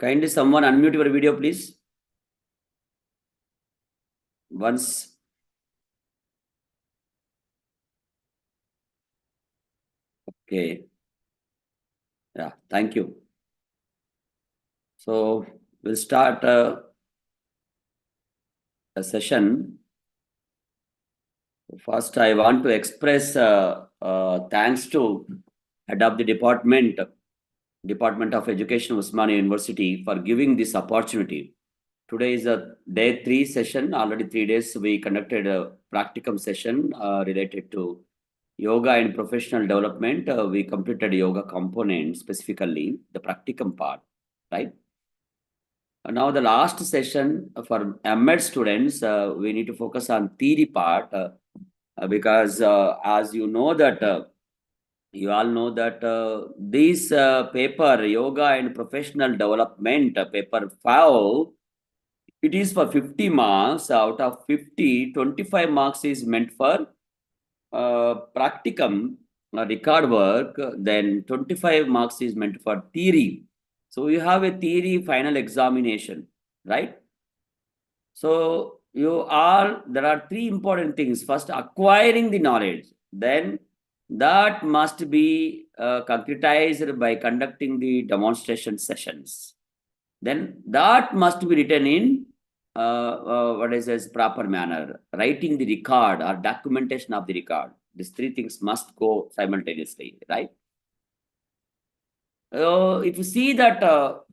Kindly someone unmute your video, please. Once. Okay. Yeah, thank you. So we'll start a session. First, I want to express thanks to head of the Department of Education, Usmania University, for giving this opportunity. Today is a day 3 session. Already 3 days we conducted a practicum session related to yoga and professional development. We completed yoga component, specifically the practicum part, right? Now the last session for M.Ed students, we need to focus on theory part because as you know that you all know that this paper, yoga and professional development, paper 5, it is for 50 marks. Out of 50, 25 marks is meant for practicum, record work. Then 25 marks is meant for theory. So you have a theory final examination, right? So there are 3 important things. First, acquiring the knowledge. Then that must be concretized by conducting the demonstration sessions. Then that must be written in what is this proper manner, writing the record or documentation of the record. These 3 things must go simultaneously, right? If you see that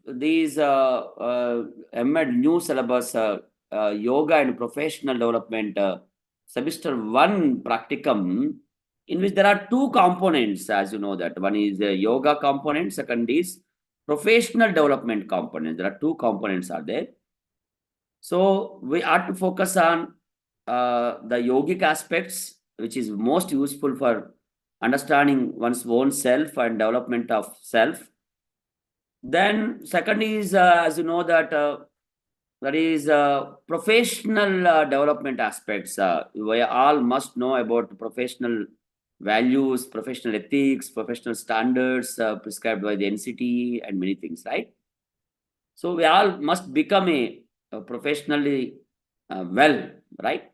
these M.Ed new syllabus, yoga and professional development, semester 1 practicum, in which there are 2 components, as you know that. One is the yoga component, second is professional development component. There are 2 components are there. So we are to focus on the yogic aspects, which is most useful for understanding one's own self and development of self. Then second is, as you know that is professional development aspects. We all must know about professional values, professional ethics, professional standards prescribed by the NCT and many things, right? So we all must become a professionally well, right?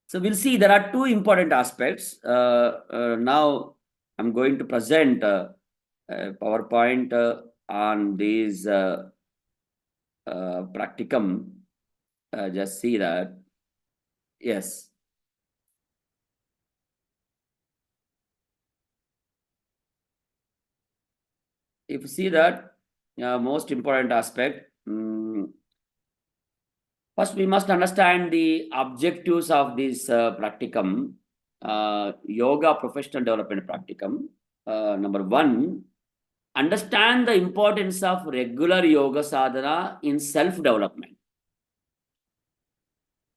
So we'll see there are 2 important aspects. Now I'm going to present a PowerPoint on these practicum. Just see that. Yes. If you see that, most important aspect, first we must understand the objectives of this practicum, yoga professional development practicum. Number 1, understand the importance of regular yoga sadhana in self-development.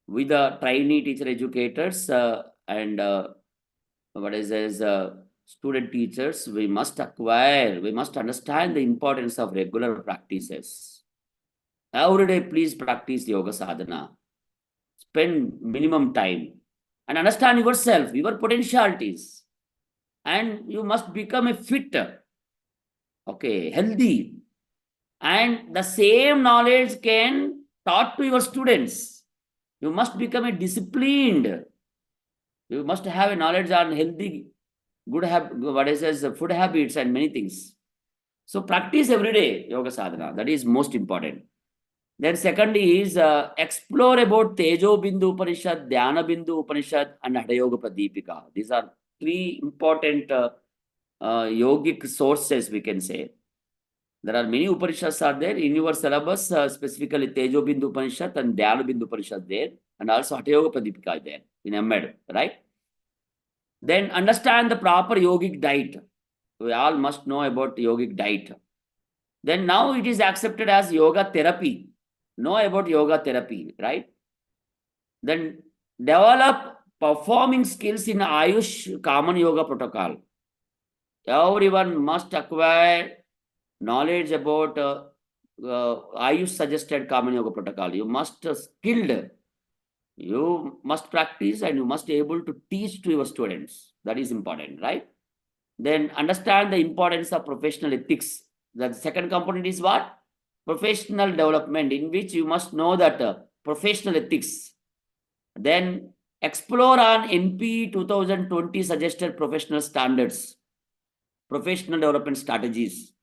With the trainee teacher educators and student teachers, we must understand the importance of regular practices. Every day, please practice yoga sadhana. Spend minimum time and understand yourself, your potentialities. And you must become a fitter, okay, healthy. And the same knowledge can taught to your students. You must become a disciplined. You must have a knowledge on healthy, good food habits and many things. So practice every day yoga sadhana. That is most important. Then second is explore about Tejo Bindu Upanishad, Dhyana Bindu Upanishad, and Hada Yoga Pradipika. These are 3 important yogic sources, we can say. There are many Upanishads are there in your syllabus, specifically Tejo Bindu Upanishad and Dhyana Bindu Upanishad there, and also Hatha Yoga Pradipika there in M.Ed, right? Then understand the proper yogic diet. We all must know about yogic diet. Then now it is accepted as yoga therapy. Know about yoga therapy, right? Then develop performing skills in Ayush common yoga protocol. Everyone must acquire knowledge about Ayush suggested common yoga protocol. You must skilled. You must practice and you must be able to teach to your students. That is important, right? Then understand the importance of professional ethics. The second component is what? professional development, in which you must know that professional ethics. Then explore on NP 2020 suggested professional standards, professional development strategies.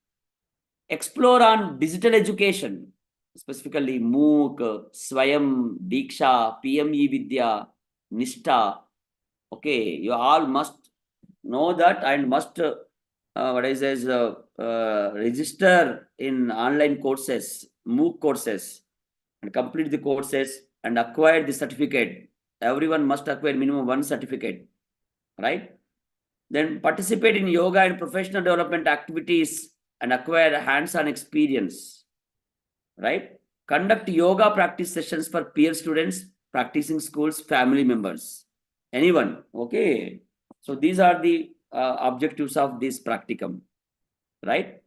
Explore on digital education, specifically MOOC, Swayam, Diksha, PME Vidya, Nishta. Okay, you all must know that and must register in online courses, MOOC courses, and complete the courses and acquire the certificate. Everyone must acquire minimum one certificate, right? Then participate in yoga and professional development activities and acquire hands-on experience, right? Conduct yoga practice sessions for peer students, practicing schools, family members, anyone. Okay. So these are the objectives of this practicum, right?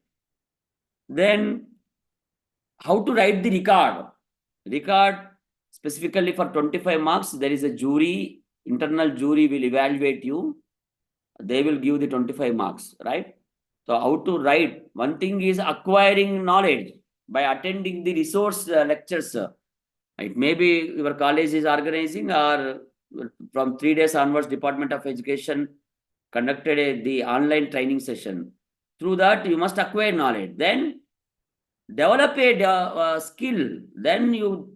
Then how to write the record? Record specifically for 25 marks. There is a jury, internal jury will evaluate you. They will give the 25 marks, right? So how to write? One thing is acquiring knowledge by attending the resource lectures. It may be your college is organizing, or from 3 days onwards, Department of Education conducted the online training session. Through that, you must acquire knowledge. Then develop a skill. Then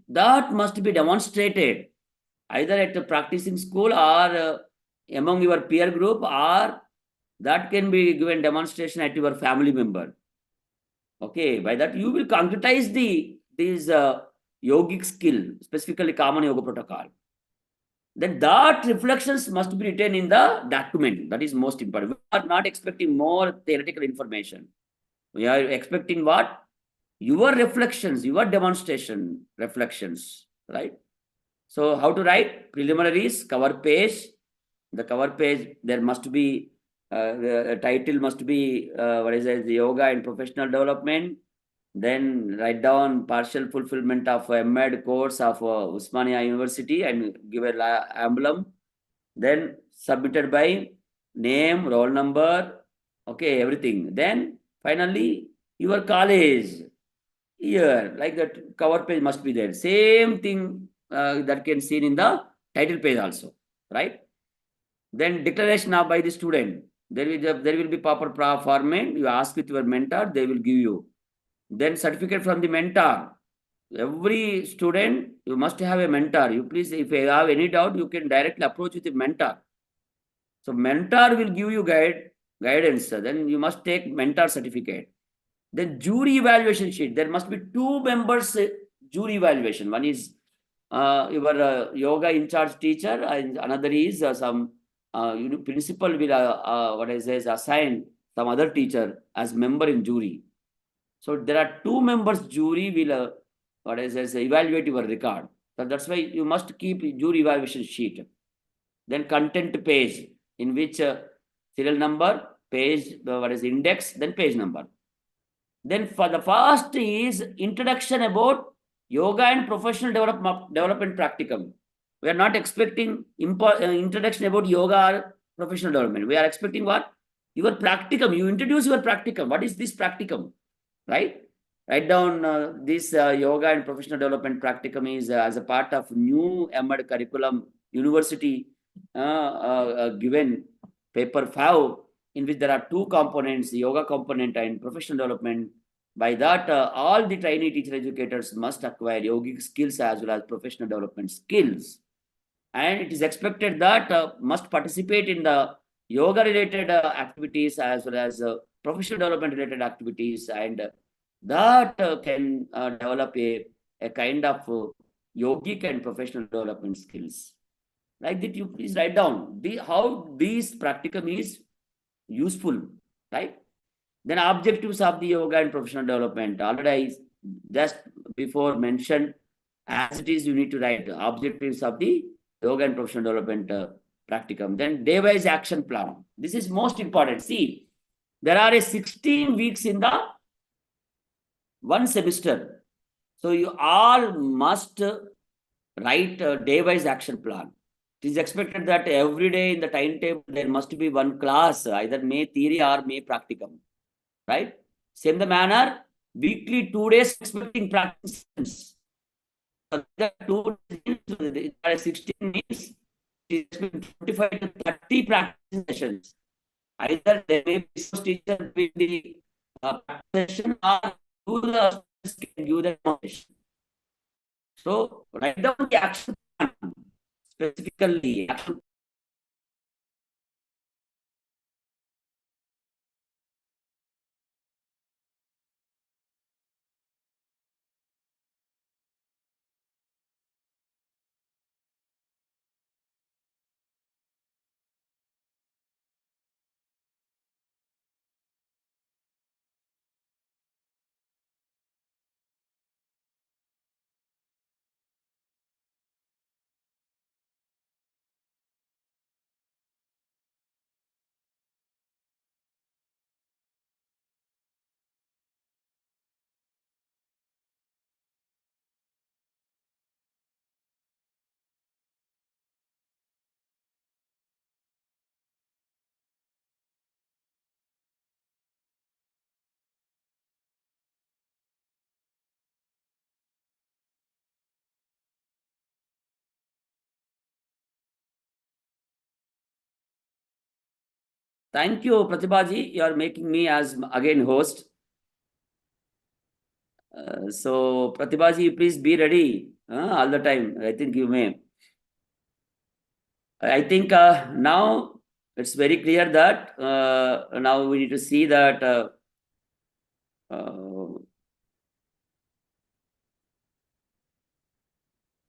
that must be demonstrated either at a practicing school or among your peer group, or that can be given demonstration at your family member. Okay, by that you will concretize these yogic skill, specifically common yoga protocol. Then that reflections must be written in the document. That is most important. We are not expecting more theoretical information. We are expecting what? Your reflections, your demonstration reflections, right? So how to write? Preliminaries, cover page. The cover page, there must be, the title must be, the yoga and professional development. Then write down partial fulfillment of M.Ed course of Usmania University and give an emblem. Then submitted by name, roll number, okay, everything. Then finally your college year, like that cover page must be there. Same thing that can seen in the title page also, right? Then declaration of by the student. There will be proper format. You ask with your mentor, they will give you. Then certificate from the mentor. Every student, you must have a mentor. You please, if you have any doubt, you can directly approach with the mentor. So mentor will give you guidance. Then you must take mentor certificate. Then jury evaluation sheet. There must be 2 members jury evaluation. One is your yoga in charge teacher, and another is some principal will assign some other teacher as member in jury. So there are 2 members jury will evaluate your record. So that's why you must keep jury evaluation sheet. Then content page, in which serial number, page, index, then page number. Then for the first is introduction about yoga and professional development practicum. We are not expecting introduction about yoga or professional development. We are expecting what? Your practicum. You introduce your practicum. What is this practicum? Right? Write down this yoga and professional development practicum is as a part of new M.Ed curriculum, university given paper 5, in which there are 2 components, the yoga component and professional development. By that, all the trainee teacher educators must acquire yogic skills as well as professional development skills. And it is expected that must participate in the yoga related activities as well as professional development related activities, and that can develop a kind of yogic and professional development skills. Like that, you please write down how this practicum is useful, right? Then objectives of the yoga and professional development. Already I just before mentioned, as it is, you need to write objectives of the yoga and professional development practicum. Then day-wise action plan. This is most important. See, there are 16 weeks in the one semester. So you all must write a day-wise action plan. It is expected that every day in the timetable, there must be one class, either may theory or may practicum, right? Same the manner, weekly 2 days expecting practice sessions. So the 2 days, 16 means it is 25 to 30 practice sessions. Either there may be some teacher with the practice session or do the can do the demonstration. So write down the action plan specifically. Thank you, Pratibhaji. You are making me as again host. So Pratibhaji, please be ready all the time. I think you may. I think now it's very clear that now we need to see that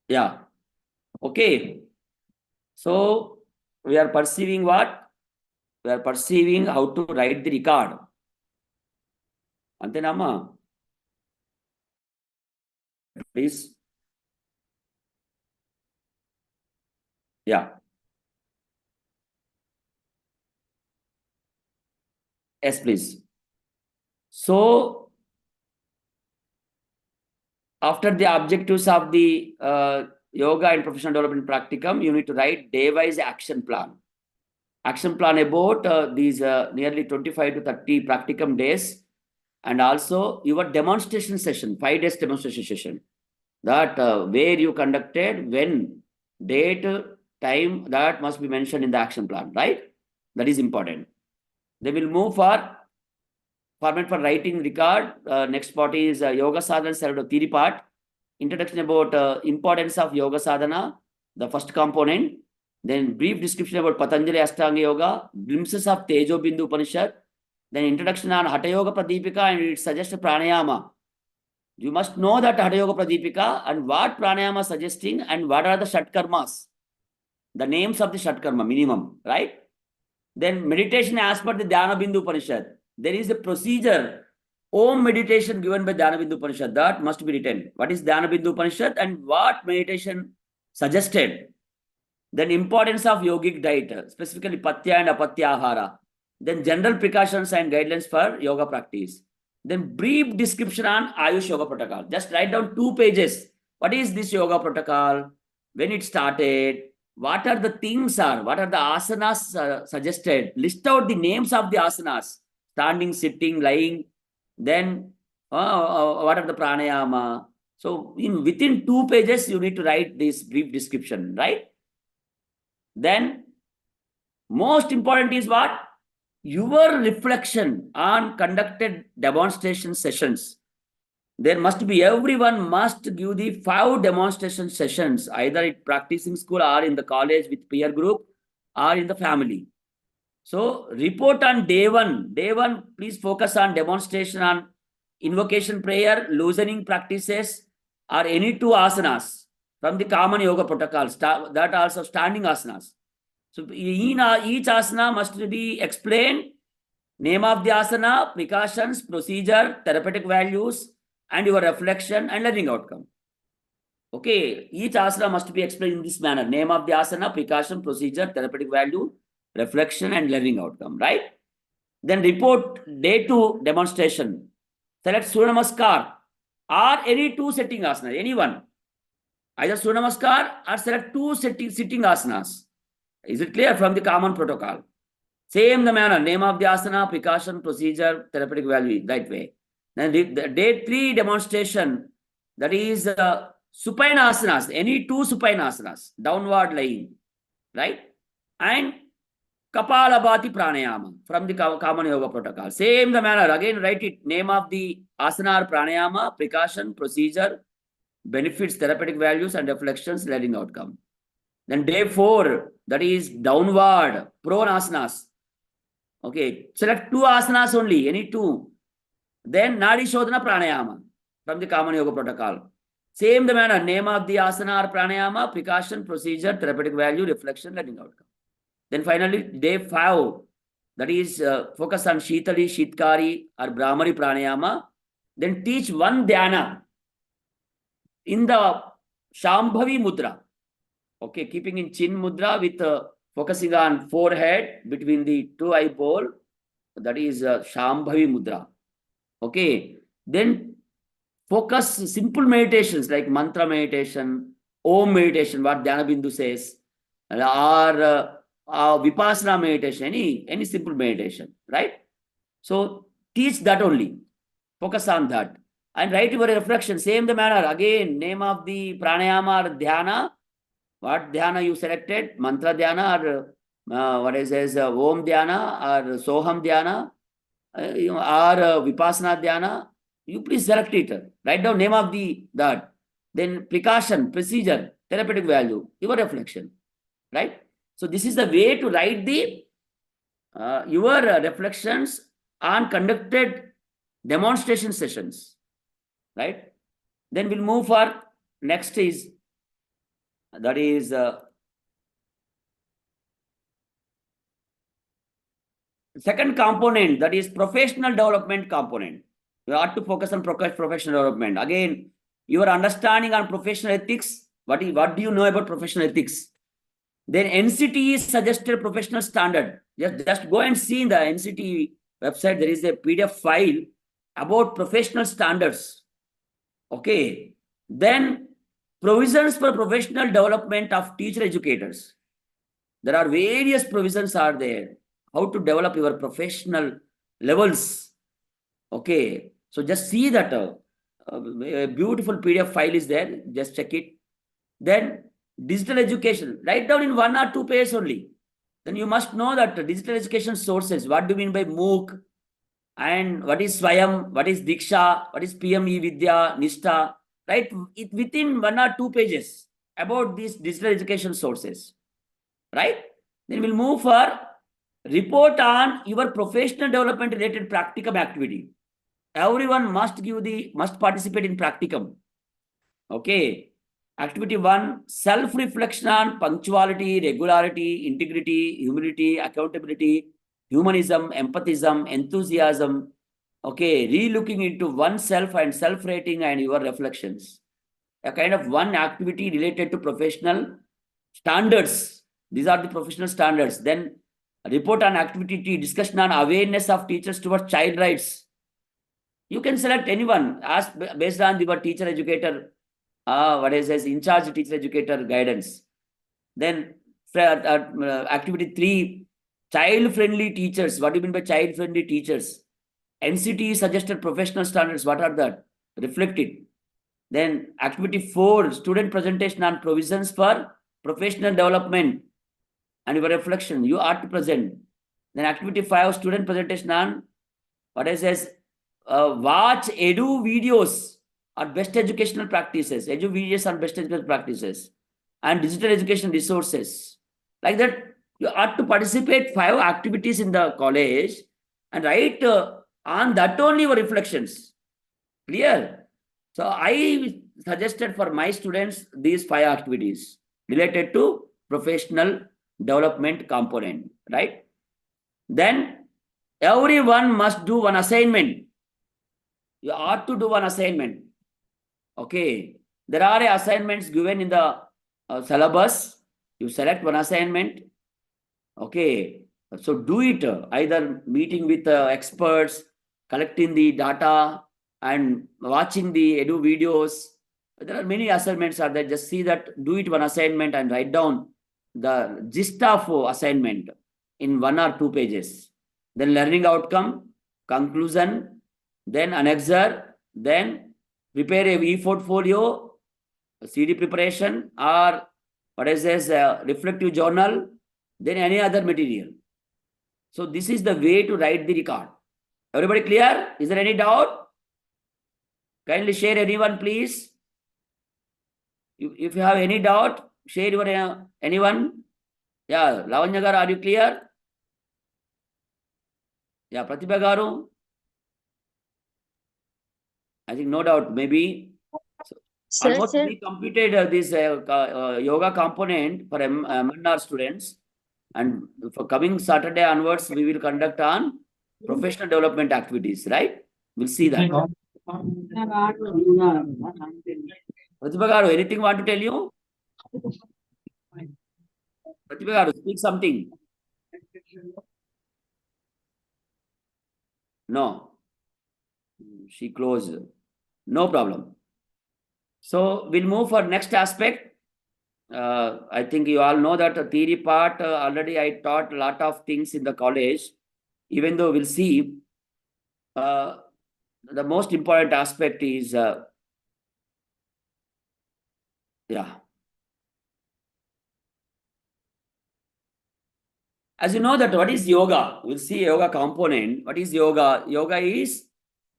yeah. Okay. So we are perceiving what? We are perceiving how to write the record. Antenama. Please. Yeah. Yes, please. So after the objectives of the yoga and professional development practicum, you need to write day-wise action plan. Action plan about these nearly 25 to 30 practicum days, and also your demonstration session, 5 days demonstration session, that where you conducted, when, date, time, that must be mentioned in the action plan, right? That is important. They will move for format for writing record. Next part is yoga sadhana theory part. Introduction about importance of yoga sadhana, the first component. Then brief description about Patanjali Ashtanga Yoga, glimpses of Tejo Bindu Upanishad. Then introduction on Hatha Yoga Pradipika and it suggests pranayama. You must know that Hatha Yoga Pradipika and what pranayama suggesting and what are the Shatkarmas. The names of the Shatkarma minimum, right? Then meditation as per the Dhyana Bindu Upanishad. There is a procedure, Om meditation given by Dhyana Bindu Upanishad, that must be written. What is Dhyana Bindu Upanishad and what meditation suggested? Then importance of yogic diet, specifically Patya and Apatya Ahara. Then general precautions and guidelines for yoga practice. Then brief description on Ayush Yoga Protocol. Just write down 2 pages. What is this yoga protocol? When it started? What are the things are? What are the asanas suggested? List out the names of the asanas. Standing, sitting, lying. Then what are the pranayama? So within 2 pages, you need to write this brief description, right? Then most important is what? Your reflection on conducted demonstration sessions. There must be, everyone must give the 5 demonstration sessions, either at practicing school or in the college with peer group or in the family. So report on day 1. Day 1, please focus on demonstration on invocation prayer, loosening practices, or any 2 asanas from the common yoga protocols, that also standing asanas. So each asana must be explained, name of the asana, precautions, procedure, therapeutic values, and your reflection and learning outcome. Okay, each asana must be explained in this manner. Name of the asana, precaution, procedure, therapeutic value, reflection, and learning outcome, right? Then report day 2 demonstration. Select Surya Namaskar or any 2 sitting asana, anyone. Either Surya Namaskar or select 2 sitting asanas. Is it clear from the common protocol? Same the manner, name of the asana, precaution, procedure, therapeutic value, that way. And the day 3 demonstration, that is supine asanas, any 2 supine asanas, downward lying, right? And Kapalabhati pranayama from the common yoga protocol. Same the manner, again write it, name of the asana or pranayama, precaution, procedure, benefits, therapeutic values, and reflections, learning outcome. Then day 4, that is downward, prone asanas. Okay, select 2 asanas only, any 2. Then Nadi Shodhana Pranayama from the Common Yoga Protocol. Same the manner, name of the asana or pranayama, precaution, procedure, therapeutic value, reflection, learning outcome. Then finally, day 5, that is focus on Shitali, Shitkari or Brahmari Pranayama. Then teach one dhyana in the Shambhavi Mudra. Okay, keeping in Chin Mudra with focusing on forehead between the 2 eyeball. That is Shambhavi Mudra. Okay, then focus simple meditations like mantra meditation, Om meditation, what Dhyana Bindu says, or Vipassana meditation, any simple meditation, right? So teach that only, focus on that. And write your reflection, same the manner, again, name of the pranayama or dhyana, what dhyana you selected, mantra dhyana or what is says Om dhyana or Soham dhyana, or Vipassana dhyana, you please select it. Write down name of that. Then precaution, procedure, therapeutic value, your reflection, right? So this is the way to write the your reflections on conducted demonstration sessions, right? Then we'll move for next is, that is second component, that is professional development component. You have to focus on professional development. Again, your understanding on professional ethics. What do you know about professional ethics? Then NCT suggested professional standard. Just go and see in the NCT website. There is a PDF file about professional standards. Okay. Then provisions for professional development of teacher educators. There are various provisions are there. How to develop your professional levels. Okay. So just see that a beautiful PDF file is there. Just check it. Then digital education. Write down in 1 or 2 pages only. Then you must know that digital education sources. What do you mean by MOOC? And what is Swayam? What is Diksha? What is PME Vidya, Nishta? Right? It within 1 or 2 pages about these digital education sources. Right? Then we'll move for report on your professional development related practicum activity. Everyone must participate in practicum. Okay. Activity 1, self-reflection on punctuality, regularity, integrity, humility, accountability, humanism, empathism, enthusiasm. Okay, re-looking into oneself and self-rating and your reflections. A kind of one activity related to professional standards. These are the professional standards. Then report on activity T, discussion on awareness of teachers towards child rights. You can select anyone, ask based on your teacher educator, what is this, in charge teacher educator guidance. Then activity 3, child-friendly teachers. What do you mean by child-friendly teachers? NCT suggested professional standards. What are that? Reflect it. Then activity 4, student presentation on provisions for professional development and your reflection. You are to present. Then activity 5, student presentation on what is this? Watch edu videos on best educational practices. Edu videos on best educational practices and digital education resources. Like that, you are to participate 5 activities in the college and write on that only your reflections. Clear? So I suggested for my students these 5 activities related to professional development component, right? Then everyone must do one assignment. You ought to do one assignment. Okay. There are assignments given in the syllabus. You select one assignment. Okay. So do it, either meeting with experts, collecting the data and watching the edu videos. There are many assignments are there. Just see that, do it one assignment and write down the gist of assignment in 1 or 2 pages. Then learning outcome, conclusion, then annexer, then prepare a e-portfolio, CD preparation, or what is this, reflective journal, then any other material. So this is the way to write the record. Everybody clear? Is there any doubt? Kindly share anyone, please. If you have any doubt, share your anyone. Yeah, Lavanya garu, are you clear? Yeah, Pratibha garu. I think no doubt, maybe. Sir, Almost sir. we completed this yoga component for MNR students. And for coming Saturday onwards, we will conduct on professional development activities, right? We'll see that. Pratibha garu, anything want to tell you? Pratibha garu, speak something. No. She closed. No problem. So we'll move for next aspect. I think you all know that the theory part, already I taught a lot of things in the college. Even though we'll see, the most important aspect is, as you know that what is yoga? We'll see yoga component. What is yoga? Yoga is,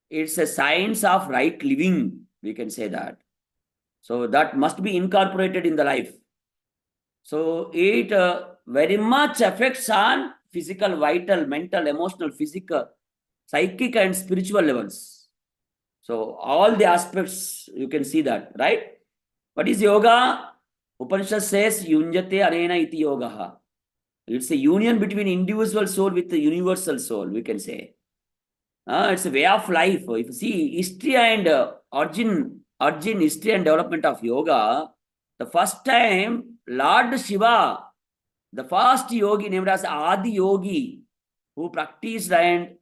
it's a science of right living. We can say that. So that must be incorporated in the life. So it very much affects on physical, vital, mental, emotional, physical, psychic and spiritual levels. So all the aspects, you can see that, right? What is yoga? Upanishad says, Yunjate anena iti yogaha. It's a union between individual soul with the universal soul, we can say. It's a way of life. If you see history and origin, history and development of yoga, the first time Lord Shiva, the first yogi named as Adi Yogi, who practiced and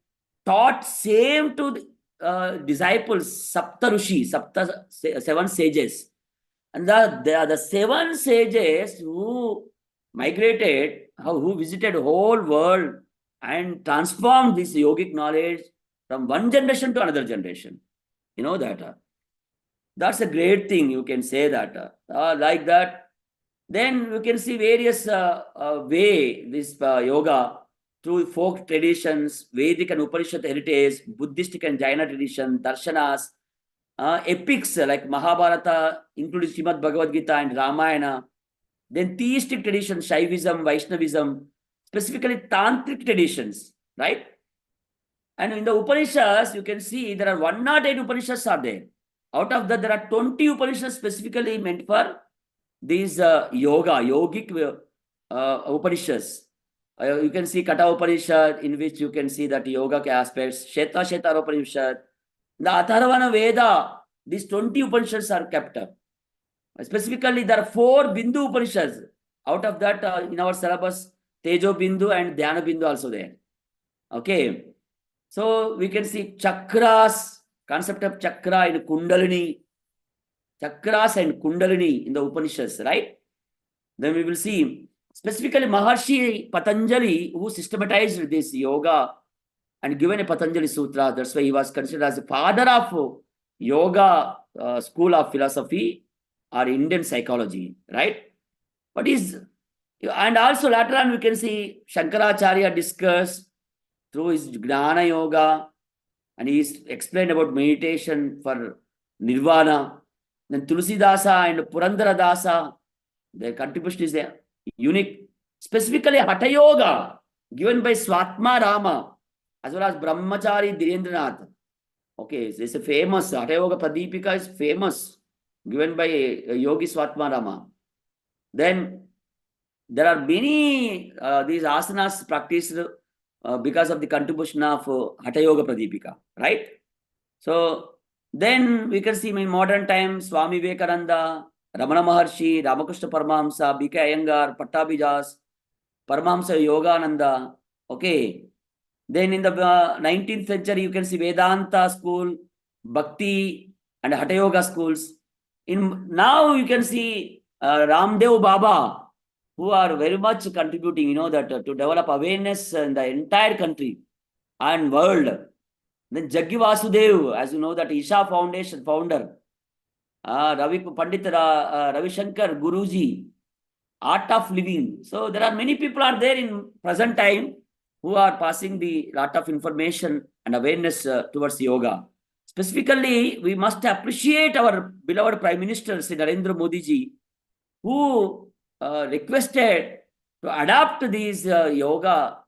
taught same to the disciples, Sapta Rishi, seven sages. And the seven sages who migrated, who visited whole world and transformed this yogic knowledge from one generation to another generation. You know that. That's a great thing, you can say that. Like that. Then you can see various way this yoga through folk traditions, Vedic and Upanishad heritage, Buddhistic and Jaina tradition, darshanas, epics like Mahabharata, including Srimad Bhagavad Gita and Ramayana. Then theistic traditions, Shaivism, Vaishnavism, specifically Tantric traditions, right? And in the Upanishads, you can see there are 108 Upanishads are there. Out of that, there are 20 Upanishads specifically meant for these yogic Upanishads. You can see Kata Upanishad, in which you can see that yoga aspects, Sheta Upanishad, the Atharvana Veda, these 20 Upanishads are kept up. Specifically, there are 4 Bindu Upanishads. Out of that, in our syllabus, Tejo Bindu and Dhyana Bindu also there. Okay. So we can see chakras, concept of chakra in Kundalini, chakras and Kundalini in the Upanishads, right? Then we will see specifically Maharshi Patanjali, who systematized this yoga and given a Patanjali Sutra. That's why he was considered as the father of yoga, school of philosophy or Indian psychology, right? What is, and also later on we can see Shankaracharya discussed through his Gnana Yoga, and he explained about meditation for Nirvana. Then Tulsidasa and Purandaradasa, their contribution is unique. Specifically Hatha Yoga, given by Swatma Rama, as well as Brahmachari Dhirendranath. Okay, it's a famous, Hatha Yoga Pradipika is famous, given by Yogi Swatma Rama. Then there are many these asanas practiced because of the contribution of Hatha Yoga Pradipika, right? So then we can see in modern times Swami Vivekananda, Ramana Maharshi, Ramakrishna Paramahamsa, B.K. Iyengar, Pattabhi, Paramahamsa Yogananda. Okay. Then in the 19th century, you can see Vedanta school, Bhakti and Hatha Yoga schools. Now you can see Ramdev Baba, who are very much contributing, you know, that to develop awareness in the entire country and world. Then Jaggi Vasudev, as you know, that Isha Foundation founder, Ravi Shankar Guruji, art of living. So there are many people are there in present time who are passing the lot of information and awareness towards yoga. Specifically, we must appreciate our beloved Prime Minister, Sri Narendra Modi ji, who requested to adopt these yoga,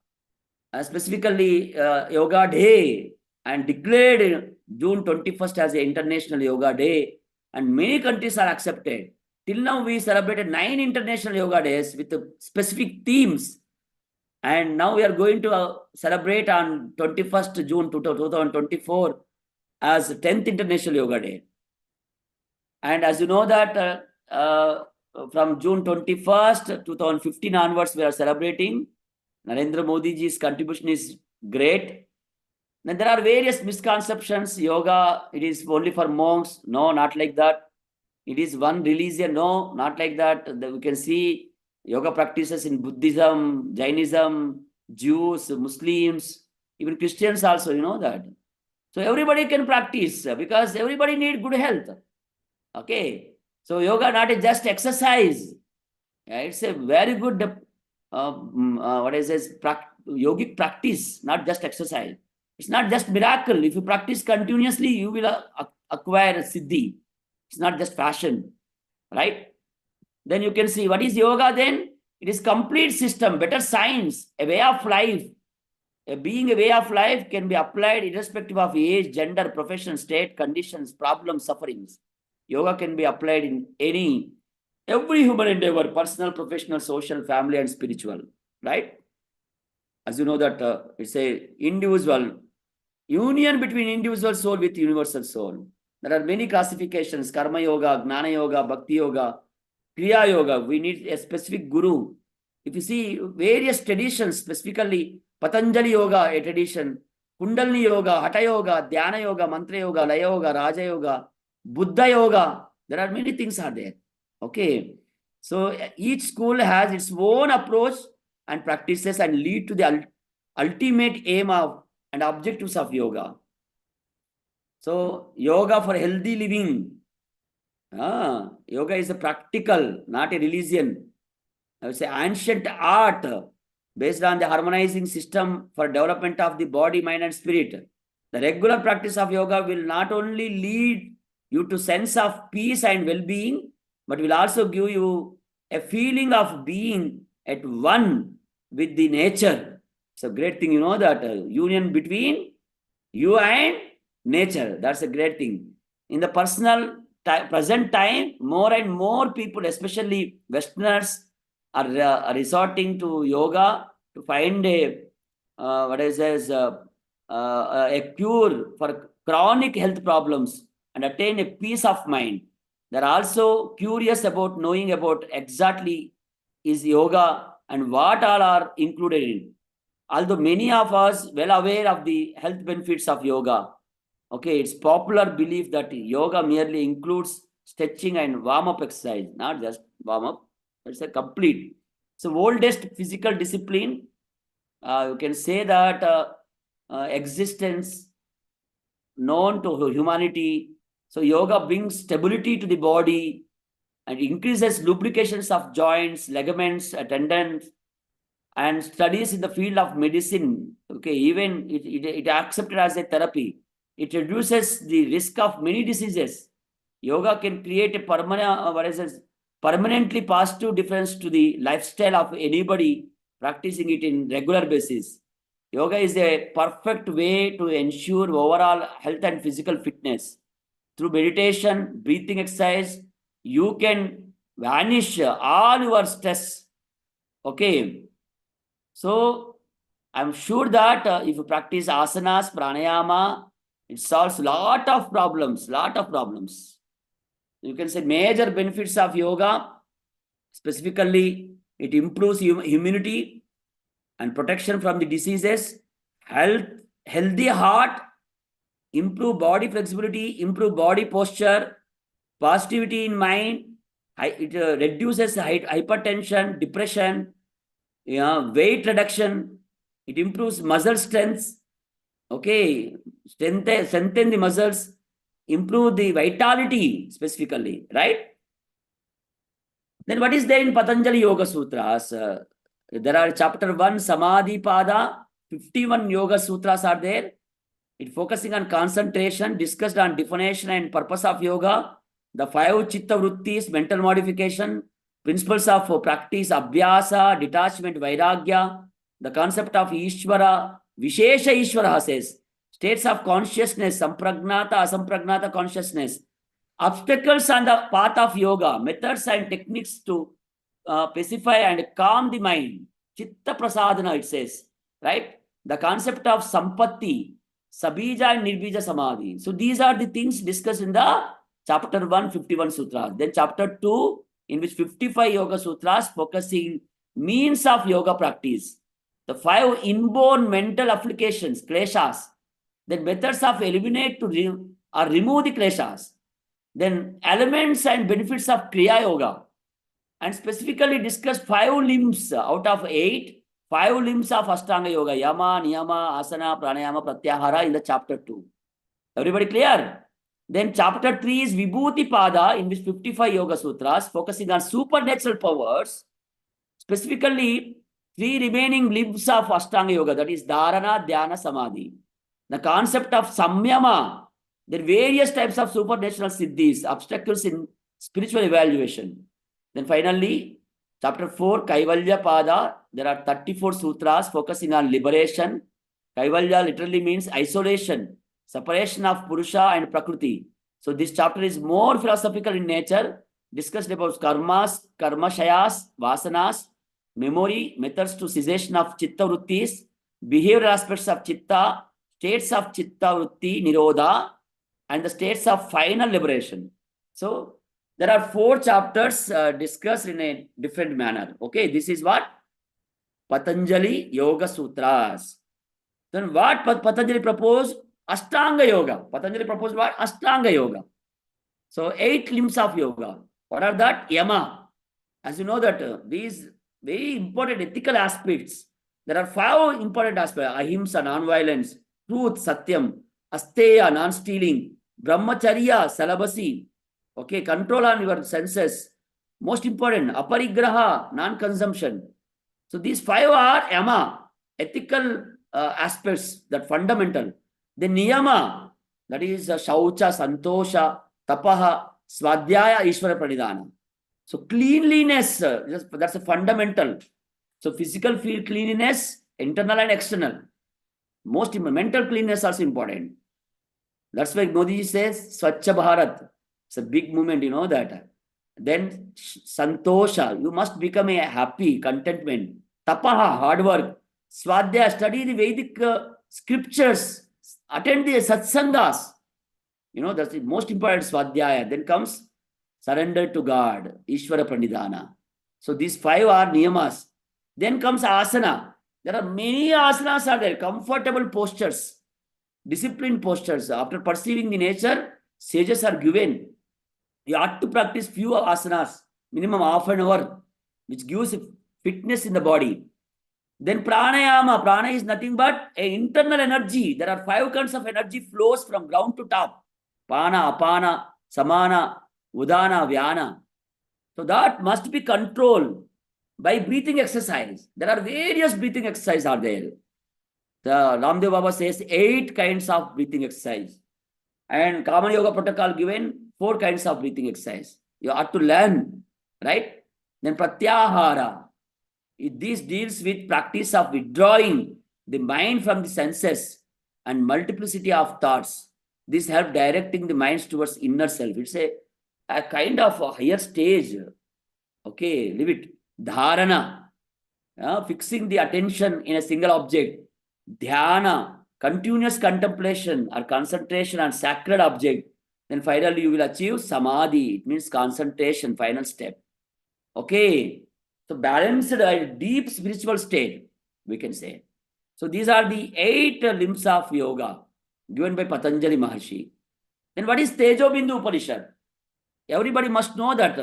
specifically Yoga Day, and declared June 21st as the International Yoga Day. And many countries are accepted. Till now, we celebrated 9 international yoga days with specific themes. And now we are going to celebrate on 21st June 2024 as 10th International Yoga Day. And as you know that from June 21st, 2015 onwards, we are celebrating. Narendra Modi ji's contribution is great. Then there are various misconceptions. Yoga, it is only for monks. No, not like that. It is one religion. No, not like that. We can see yoga practices in Buddhism, Jainism, Jews, Muslims, even Christians also, you know that. So everybody can practice because everybody need good health. Okay. So yoga not just exercise. It's a very good, what is this, yogic practice, not just exercise. It's not just miracle. If you practice continuously, you will acquire siddhi. It's not just fashion, right? Then you can see what is yoga then? It is complete system, better science, a way of life. Being a way of life can be applied irrespective of age, gender, profession, state, conditions, problems, sufferings. Yoga can be applied in every human endeavor, personal, professional, social, family, and spiritual, right? As you know that it's a individual union between individual soul with universal soul. There are many classifications: karma yoga, gnana yoga, bhakti yoga, kriya yoga. We need a specific guru. If you see various traditions, specifically Patanjali yoga, a tradition, Kundalini yoga, Hatha yoga, Dhyana yoga, Mantra yoga, Laya yoga, Raja yoga, Buddha yoga. There are many things are there. Okay. So each school has its own approach and practices and lead to the ultimate aim of and objectives of yoga. So yoga for healthy living. Yoga is a practical, not a religion. I would say ancient art based on the harmonizing system for development of the body, mind, and spirit. The regular practice of yoga will not only lead you to sense of peace and well-being, but will also give you a feeling of being at one with the nature. It's a great thing, you know, that union between you and nature. That's a great thing. In the present time, more and more people, especially Westerners, are resorting to yoga to find a cure for chronic health problems and attain a peace of mind. They're also curious about knowing about exactly is yoga and what all are included in. Although many of us well aware of the health benefits of yoga, okay, it's popular belief that yoga merely includes stretching and warm-up exercise, not just warm-up. It's a complete. So oldest physical discipline, you can say that existence known to humanity. So yoga brings stability to the body and increases lubrications of joints, ligaments, tendons, and studies in the field of medicine. Okay, even it accepted as a therapy. It reduces the risk of many diseases. Yoga can create a permanently positive difference to the lifestyle of anybody practicing it in regular basis. Yoga is a perfect way to ensure overall health and physical fitness. Through meditation, breathing exercise, you can vanish all your stress. Okay. So I'm sure that if you practice asanas, pranayama, it solves lot of problems. You can say major benefits of yoga. Specifically, it improves immunity and protection from the diseases, healthy heart, improve body flexibility, improve body posture, positivity in mind. It reduces hypertension, depression, weight reduction. It improves muscle strength. Okay, strengthen the muscles, improve the vitality specifically, right? Then what is there in Patanjali Yoga Sutras? There are chapter 1, Samadhi Pada, 51 Yoga Sutras are there. It focusing on concentration, discussed on definition and purpose of yoga, the 5 chitta vrittis, mental modification, principles of practice, abhyasa, detachment, vairagya, the concept of Ishvara, Vishesha Ishvara says, states of consciousness, sampragnata, asampragnata consciousness, obstacles on the path of yoga, methods and techniques to pacify and calm the mind, chitta prasadana it says, right? The concept of sampatti, sabija and nirbija samadhi. So these are the things discussed in the chapter 1, 51 sutras. Then chapter 2, in which 55 yoga sutras focusing means of yoga practice, the 5 inborn mental applications, kleshas, then methods of eliminate to remove the kleshas, then elements and benefits of Kriya Yoga, and specifically discuss 5 limbs out of 8, 5 limbs of Ashtanga Yoga, Yama, Niyama, Asana, Pranayama, Pratyahara in the chapter 2. Everybody clear? Then chapter 3 is Vibhuti Pada, in which 55 Yoga Sutras, focusing on supernatural powers, specifically 3 remaining limbs of Ashtanga Yoga, that is Dharana, Dhyana, Samadhi. The concept of Samyama, there are various types of supernatural siddhis, obstacles in spiritual evaluation. Then finally, chapter 4, Kaivalya Pada, there are 34 sutras focusing on liberation. Kaivalya literally means isolation, separation of Purusha and Prakriti. So this chapter is more philosophical in nature, discussed about karmas, karmashayas, vasanas, memory, methods to cessation of chitta vrittis, behavioral aspects of chitta, states of chitta vritti, nirodha, and the states of final liberation. So there are 4 chapters discussed in a different manner. Okay, this is what? Patanjali Yoga Sutras. Then what Patanjali proposed? Ashtanga Yoga. Patanjali proposed what? Ashtanga Yoga. So 8 limbs of yoga. What are that? Yama. As you know that these very important ethical aspects. There are 5 important aspects. Ahimsa, non-violence. Truth, Satyam. Asteya, non-stealing. Brahmacharya, celibacy. Okay, control on your senses. Most important, aparigraha, non-consumption. So these 5 are yama, ethical aspects, that fundamental. The niyama, that is shaucha, santosha, tapaha, swadhyaya, ishvara pranidhana. So cleanliness, that's a fundamental. So physical field cleanliness, internal and external. Most important, mental cleanliness also important. That's why Modi says Swachha Bharat. It's a big movement, you know that. Then Santosha, you must become a happy, contentment. Tapaha, hard work. Swadhyaya, study the Vedic scriptures. Attend the satsangas. You know, that's the most important Swadhyaya. Then comes surrender to God, Ishvara Pranidhana. So these 5 are niyamas. Then comes asana. There are many asanas are there, comfortable postures. Disciplined postures. After perceiving the nature, sages are given. You ought to practice few asanas, minimum half an hour, which gives fitness in the body. Then pranayama. Prana is nothing but an internal energy. There are 5 kinds of energy flows from ground to top. Pana, apana, samana, udana, vyana. So that must be controlled by breathing exercise. There are various breathing exercises are there. The Ramdev Baba says 8 kinds of breathing exercise. And Common Yoga protocol given 4 kinds of breathing exercise. You have to learn, right? Then Pratyahara. This deals with practice of withdrawing the mind from the senses and multiplicity of thoughts. This helps directing the minds towards inner self. It's a kind of a higher stage. Okay, leave it. Dharana. Fixing the attention in a single object. Dhyana, continuous contemplation or concentration on sacred object. Then finally you will achieve samadhi. It means concentration, final step. Okay. So balanced, deep spiritual state, we can say. So these are the 8 limbs of yoga given by Patanjali Maharshi. Then what is Tejobindu Upanishad? Everybody must know that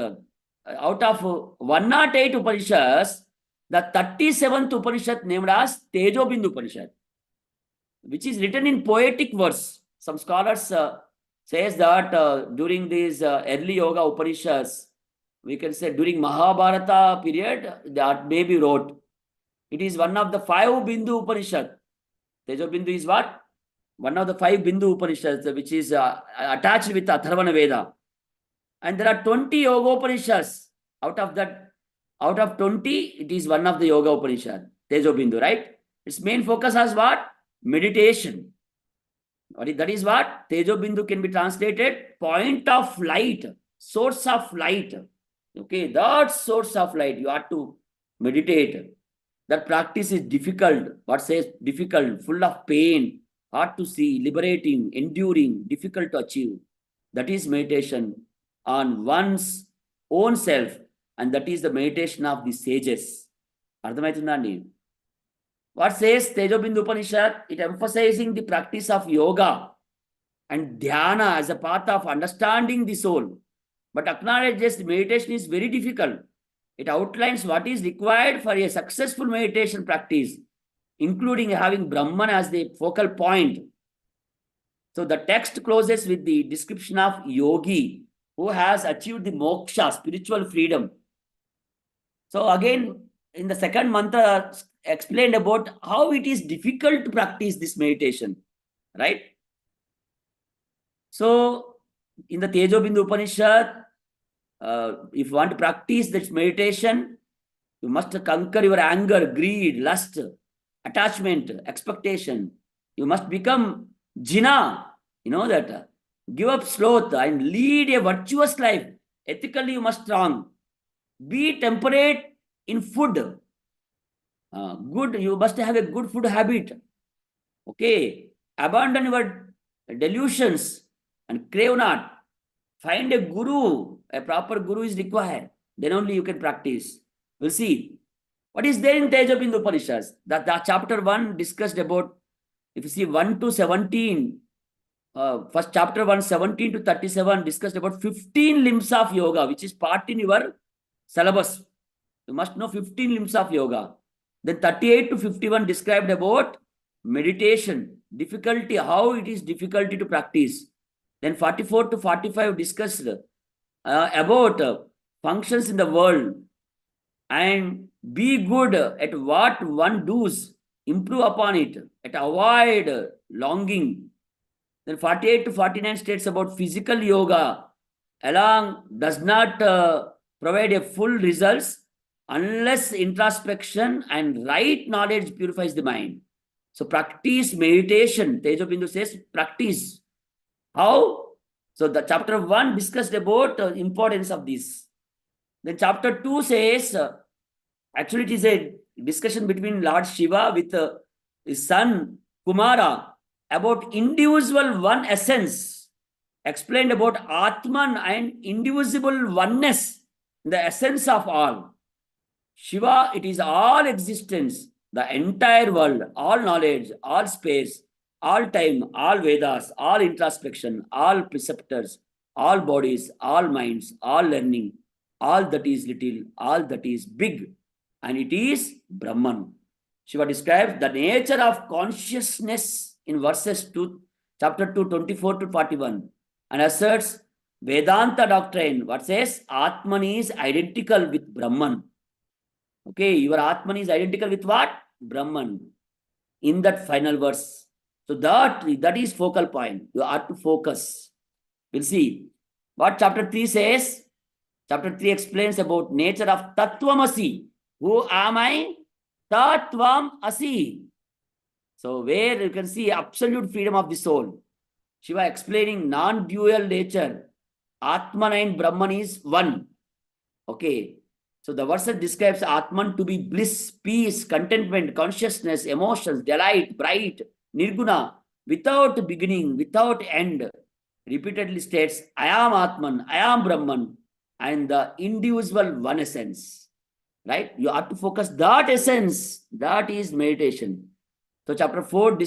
out of 108 Upanishads, the 37th Upanishad named as Tejobindu Upanishad. which is written in poetic verse. Some scholars says that during these early yoga Upanishads, we can say during Mahabharata period, that may be wrote. It is one of the 5 Bindu Upanishad. Tejo Bindu is what? One of the 5 Bindu Upanishads, which is attached with Atharvana Veda. And there are 20 Yoga Upanishads. Out of 20, it is one of the Yoga Upanishad, Tejo Bindu, right? Its main focus is what? Meditation. That is what? Tejo Bindu can be translated point of light, source of light. Okay, that source of light, you have to meditate. That practice is difficult. What says difficult? Full of pain, hard to see, liberating, enduring, difficult to achieve. That is meditation on one's own self, and that is the meditation of the sages. Ardhamaitundandi. What says Tejo Bindu Upanishad? It emphasizing the practice of yoga and dhyana as a path of understanding the soul, but acknowledges meditation is very difficult. It outlines what is required for a successful meditation practice, including having Brahman as the focal point. So the text closes with the description of yogi who has achieved the moksha, spiritual freedom. So again, in the second mantra, explained about how it is difficult to practice this meditation, right? So in the Tejo Bindu Upanishad, if you want to practice this meditation, you must conquer your anger, greed, lust, attachment, expectation. You must become jina, you know that. Give up sloth and lead a virtuous life. Ethically, you must strong. Be temperate in food. Good, you must have a good food habit. Okay. Abandon your delusions and crave not. Find a guru. A proper guru is required. Then only you can practice. We'll see. What is there in Tejo Bindu Upanishads? That chapter 1 discussed about, if you see 1 to 17, first chapter 1, 17 to 37 discussed about 15 limbs of yoga, which is part in your syllabus. You must know 15 limbs of yoga. Then 38 to 51 described about meditation, difficulty, how it is difficulty to practice. Then 44 to 45 discussed about functions in the world and be good at what one does, improve upon it, and avoid longing. Then 48 to 49 states about physical yoga, along does not provide a full results unless introspection and right knowledge purifies the mind. So practice meditation. Tejo Bindu says practice. How? So the chapter 1 discussed about importance of this. Then chapter 2 says, actually it is a discussion between Lord Shiva with his son Kumara about individual one essence, explained about Atman and indivisible oneness, the essence of all. Shiva, it is all existence, the entire world, all knowledge, all space, all time, all Vedas, all introspection, all preceptors, all bodies, all minds, all learning, all that is little, all that is big, and it is Brahman. Shiva describes the nature of consciousness in verses 2, chapter 2, 24 to 41, and asserts Vedanta doctrine, what says Atman is identical with Brahman. Okay, your Atman is identical with what? Brahman. In that final verse. So that is focal point. You have to focus. We'll see. What chapter 3 says? Chapter 3 explains about nature of Tattvamasi. Who am I? Tattvam Asi. So where you can see absolute freedom of the soul. Shiva explaining non-dual nature. Atman and Brahman is one. Okay. So the verse describes Atman to be bliss, peace, contentment, consciousness, emotions, delight, bright, nirguna, without beginning, without end. Repeatedly states, I am Atman, I am Brahman, and the individual one essence. Right? You have to focus that essence. That is meditation. So chapter 4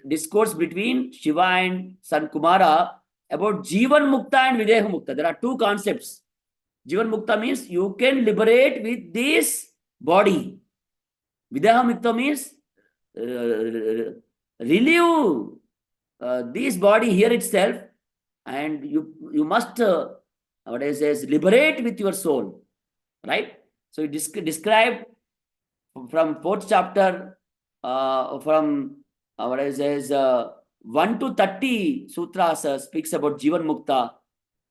discourse between Shiva and son Kumara about Jivan Mukta and Videha Mukta. There are two concepts. Jivan Mukta means you can liberate with this body. Videha Mukta means relieve this body here itself, and you must what I say is liberate with your soul, right? So it described from fourth chapter, from what I say is 1 to 30 sutras speaks about Jivan Mukta.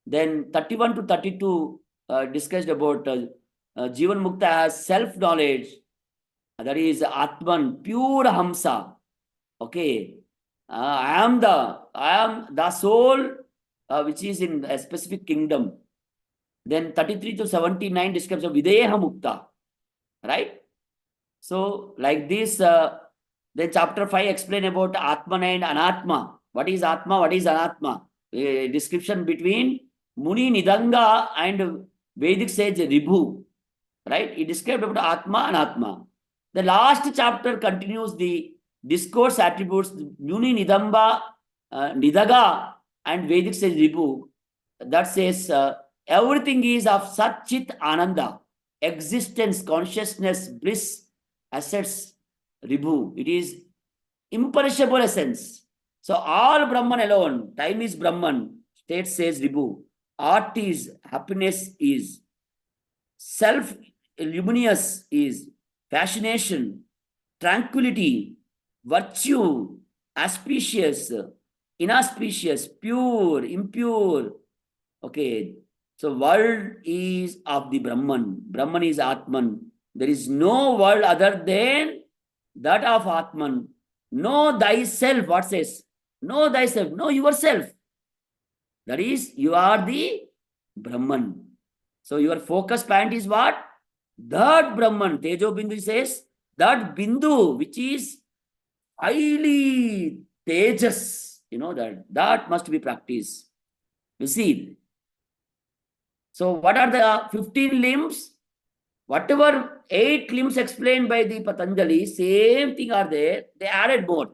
Then 31 to 32 discussed about Jivan Mukta as self-knowledge. That is Atman, pure Hamsa. Okay. I am the soul which is in a specific kingdom. Then 33 to 79 describes of Videha Mukta. Right? So, like this, then chapter 5 explain about Atman and Anatma. What is Atma? What is Anatma? A description between Muni Nidanga and Vedic sage Ribhu. Right? He described about Atma and Atma. The last chapter continues the discourse attributes Muni Nidamba, Nidaga, and Vedic sage Ribhu. That says everything is of Satchit Ananda, existence, consciousness, bliss, assets, Ribhu. It is imperishable essence. So all Brahman alone, time is Brahman, state says Ribhu. Art is, happiness is, self luminous is, fascination, tranquility, virtue, auspicious, inauspicious, pure, impure. Okay, so world is of the Brahman. Brahman is Atman. There is no world other than that of Atman. Know thyself. What says? Know thyself. Know yourself. That is, you are the Brahman. So your focus point is what? That Brahman. Tejo Bindu says, that Bindu, which is highly tejas, that must be practiced. You see. So what are the 15 limbs? Whatever 8 limbs explained by the Patanjali, same thing are there. They added more.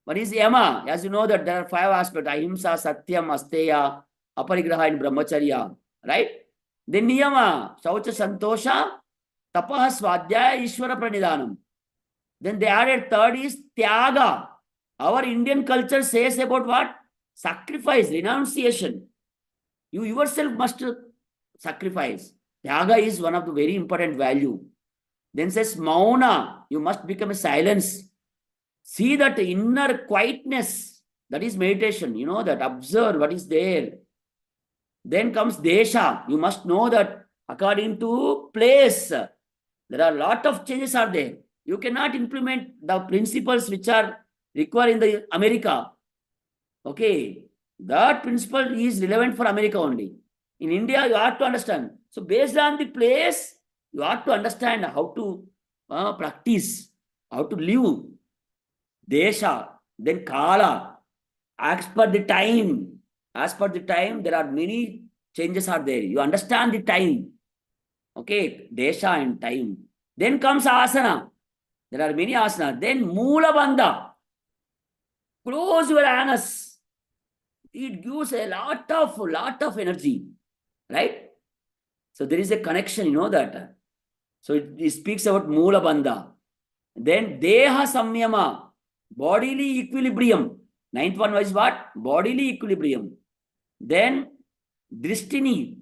What is Yama? As you know that there are 5 aspects. Ahimsa, Satyam, Asteya, Aparigraha, and Brahmacharya. Right? Then Niyama, Shaucha, Santosha, Tapaha, Swadhyaya, Ishvara, Pranidhanam. Then they added third is Tyaga. Our Indian culture says about what? Sacrifice, renunciation. You yourself must sacrifice. Tyaga is one of the very important value. Then says Mauna, you must become a silence. See that inner quietness, that is meditation, that observe what is there. Then comes Desha, you must know that according to place, there are a lot of changes are there. You cannot implement the principles which are required in the America. Okay, that principle is relevant for America only. In India, you have to understand. So based on the place, you have to understand how to practice, how to live. Desha, then Kala. As per the time, there are many changes are there. You understand the time. Okay, Desha and time. Then comes Asana. There are many asanas. Then Moola Bandha. Close your anus. It gives a lot of energy. Right? So there is a connection, that. So it speaks about Moola Bandha. Then Deha Samyama. Bodily equilibrium. 9th one was what? Bodily equilibrium. Then Drishti.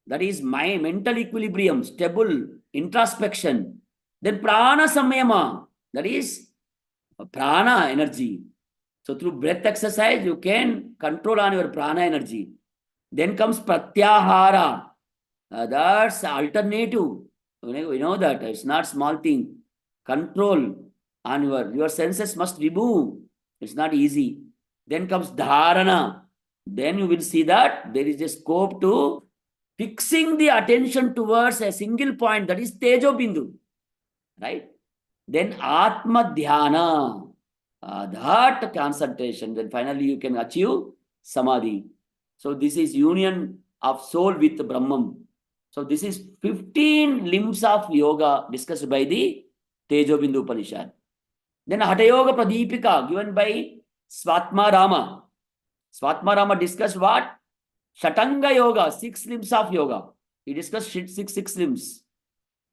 That is my mental equilibrium, stable, introspection. Then Prana Samyama. That is prana energy. So through breath exercise, you can control on your prana energy. Then comes Pratyahara. That's alternative. You know that. It's not small thing. Control on your senses must remove. It's not easy. Then comes Dharana. Then you will see that there is a scope to fixing the attention towards a single point. That is Tejo Bindu. Right? Then Atma Dhyana. That concentration. Then finally you can achieve Samadhi. So this is union of soul with Brahman. So this is 15 limbs of yoga discussed by the Tejo Bindu Upanishad. Then Hatha Yoga Pradipika given by Swatma Rama. Swatma Rama discussed what? Shatanga Yoga, 6 limbs of yoga. He discussed six limbs.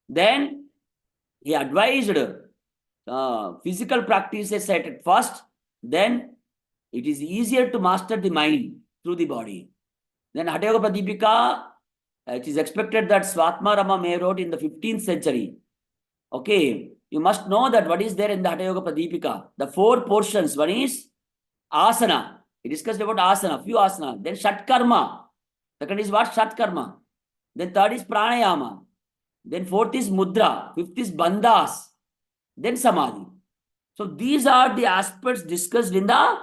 Then he advised physical practices at first, then it is easier to master the mind through the body. Then Hatha Yoga Pradipika, it is expected that Swatma Rama may wrote in the 15th century. Okay, you must know that what is there in the Hatha Yoga Pradipika. The 4 portions. One is asana. We discussed about asana, few asana. Then Shat Karma. Second is what? Shat Karma. Then third is pranayama. Then fourth is mudra. Fifth is bandhas. Then samadhi. So these are the aspects discussed in the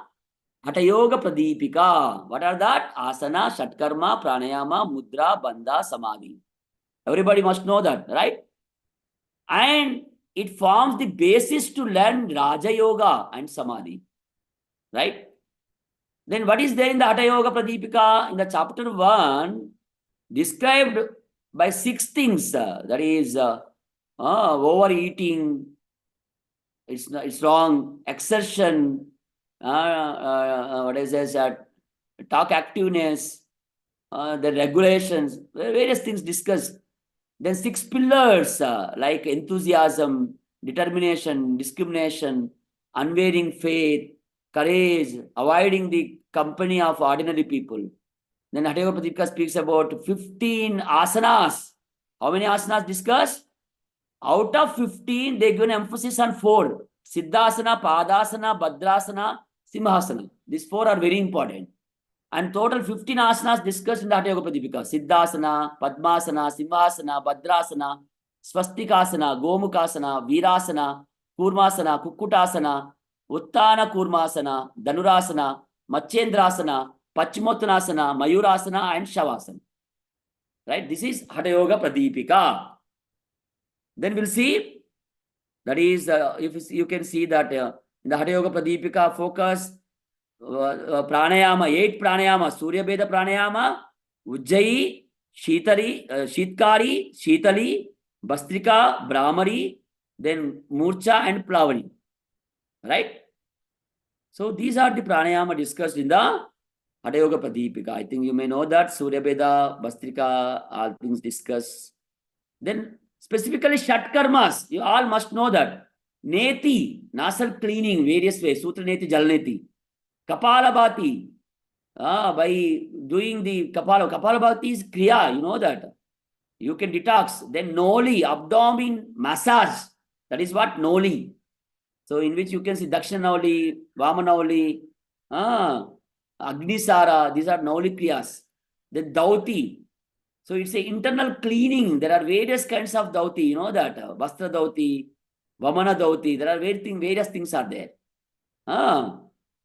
Hatha Yoga Pradipika. What are that? Asana, Shatkarma, Pranayama, Mudra, Bandha, Samadhi. Everybody must know that, right? And it forms the basis to learn Raja Yoga and Samadhi, right? Then what is there in the Hatha Yoga Pradipika? In the chapter 1, described by 6 things. That is overeating, it's wrong, exertion, what is this? Talk activeness, the regulations, various things discussed. Then 6 pillars like enthusiasm, determination, discrimination, unwavering faith, courage, avoiding the company of ordinary people. Then Hatha Yoga Pradipika speaks about 15 asanas. How many asanas discussed? Out of 15, they give an emphasis on 4. Siddhasana, Padasana, Bhadrasana, Simhasana. These 4 are very important. And total 15 asanas discussed in the Hatha Yoga Pradipika. Siddhasana, Padmasana, Simhasana, Bhadrasana, Swastikasana, Gomukasana, Virasana, Kurmasana, Kukkutasana, Uttana Kurmasana, Dhanurasana, Machendrasana, Paschimottanasana, Mayurasana, and Shavasana. Right? This is Hatha Yoga Pradipika. Then we'll see, that is, if you can see that in the Hatha Yoga Pradipika focus, pranayama, 8 pranayama, Surya Veda pranayama, Ujjayi, Shitkari, Shitali, Bastrika, Brahmari, then Murcha and Plavani. Right? So these are the pranayama discussed in the Hatha Yoga Pradipika. I think you may know that Surya Veda, Bastrika, all things discussed. Then specifically Shat Karmas, you all must know that. Neti, nasal cleaning, various ways. Sutra Neti, Jal Neti. Kapalabhati, by doing the Kapalabhati is Kriya, you know that. You can detox. Then Noli, abdomen massage. That is what? Noli. So in which you can see Dakshinanoli, Vamanoli, Agnisara, these are Noli Kriyas. Then Dauti. So it's an internal cleaning. There are various kinds of Dauti, you know that. Vastra Dauti, Vamana Dauti, there are various things are there.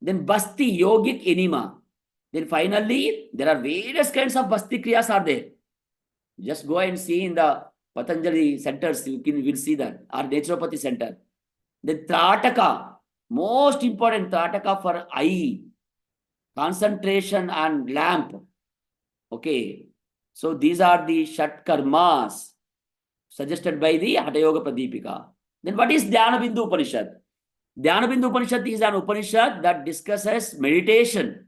Then Basti, Yogic Enema. Then finally, there are various kinds of Basti Kriyas are there. Just go and see in the Patanjali centers, you will see that, or Naturopathy center. Then Trataka, most important Trataka for eye, concentration and lamp. Okay. So these are the Shat Karmas suggested by the Hatha Yoga Pradipika. Then what is Dhyana Bindu Upanishad? Dhyana Bindu Upanishad is an Upanishad that discusses meditation.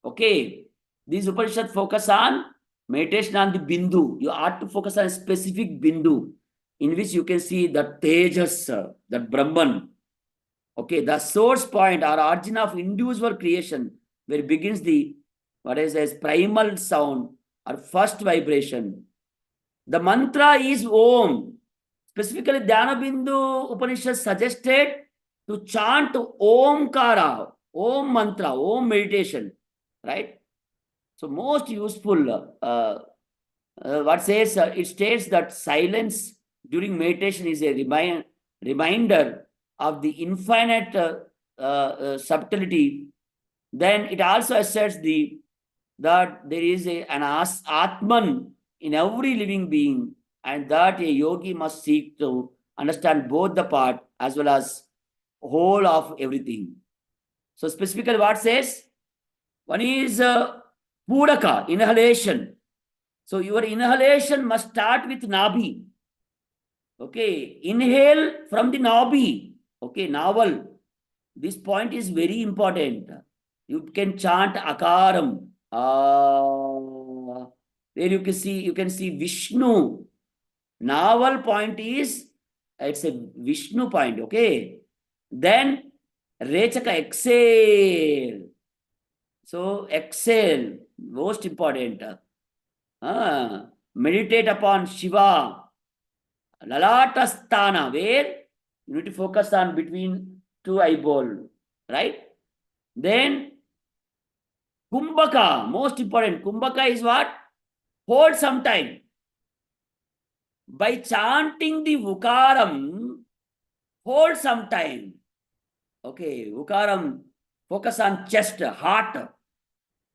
Okay. These Upanishad focus on meditation on the Bindu. You ought to focus on a specific Bindu in which you can see the Tejas, that Brahman. Okay. The source point or origin of individual creation, where it begins the, what is this, primal sound or first vibration. The mantra is Om. Specifically, Dhyana Bindu Upanishad suggested to chant Omkara, Om mantra, Om meditation, right? So most useful, what says, it states that silence during meditation is a reminder of the infinite subtlety. Then it also asserts that there is an Atman in every living being, and that a yogi must seek to understand both the part as well as whole of everything. So specifically what says? One is Pudaka, inhalation. So your inhalation must start with Nabi. Okay, inhale from the Nabi. Okay, navel. This point is very important. You can chant Akaram. There you can see Vishnu. Navel point is It's a Vishnu point, okay? Then Rechaka, exhale. So exhale, most important. Meditate upon Shiva, Lalata Sthana, where you need to focus on between two eyeball, right? Then Kumbhaka, most important. Kumbhaka is what? Hold some time. By chanting the Vukaram, hold some time. Okay, Vukaram, focus on chest, heart,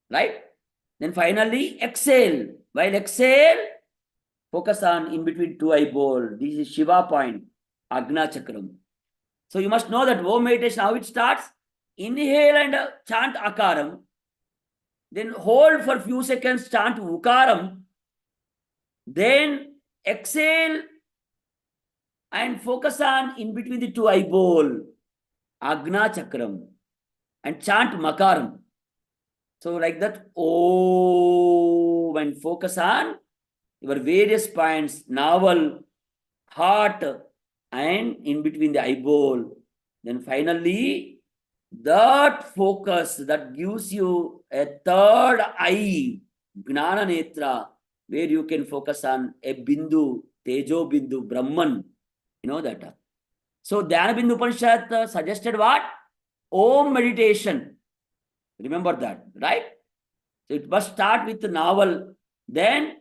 right? Then finally exhale. While exhale, focus on in between two eyeball. This is Shiva point, Agna Chakram. So you must know that Om meditation, how it starts. Inhale and chant Akaram. Then hold for few seconds, chant Vukaram. Then exhale and focus on in between the two eyeball, Agna Chakram, and chant Makaram. So like that, oh, and focus on your various points, navel, heart, and in between the eyeball. Then finally, that focus that gives you a third eye, Gnana Netra, where you can focus on a Bindu, Tejo Bindu, Brahman. You know that. So Dhyana Bindu Upanishad suggested what? Om meditation. Remember that, right? So it must start with the navel, then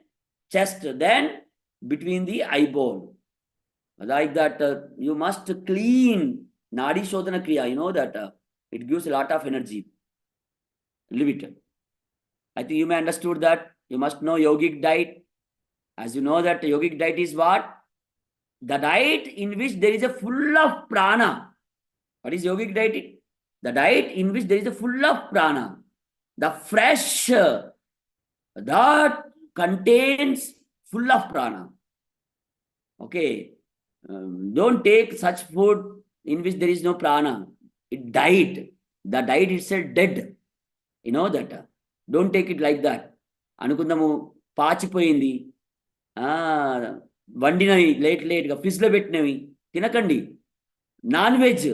chest, then between the eyeball. Like that, you must clean Nadi Shodhana Kriya. You know that it gives a lot of energy. Leave it. I think you may understood that. You must know yogic diet. As you know that yogic diet is what? The diet in which there is a full of prana. What is yogic diet? The diet in which there is a full of prana. The fresh that contains full of prana. Okay. Don't take such food in which there is no prana. It died. The diet itself dead. You know that. Don't take it like that. Anukundamu పాచిపోయింది వండినవి లేట్గా ఫ్రిడ్జ్లో పెట్టినవి తినకండి. Non veg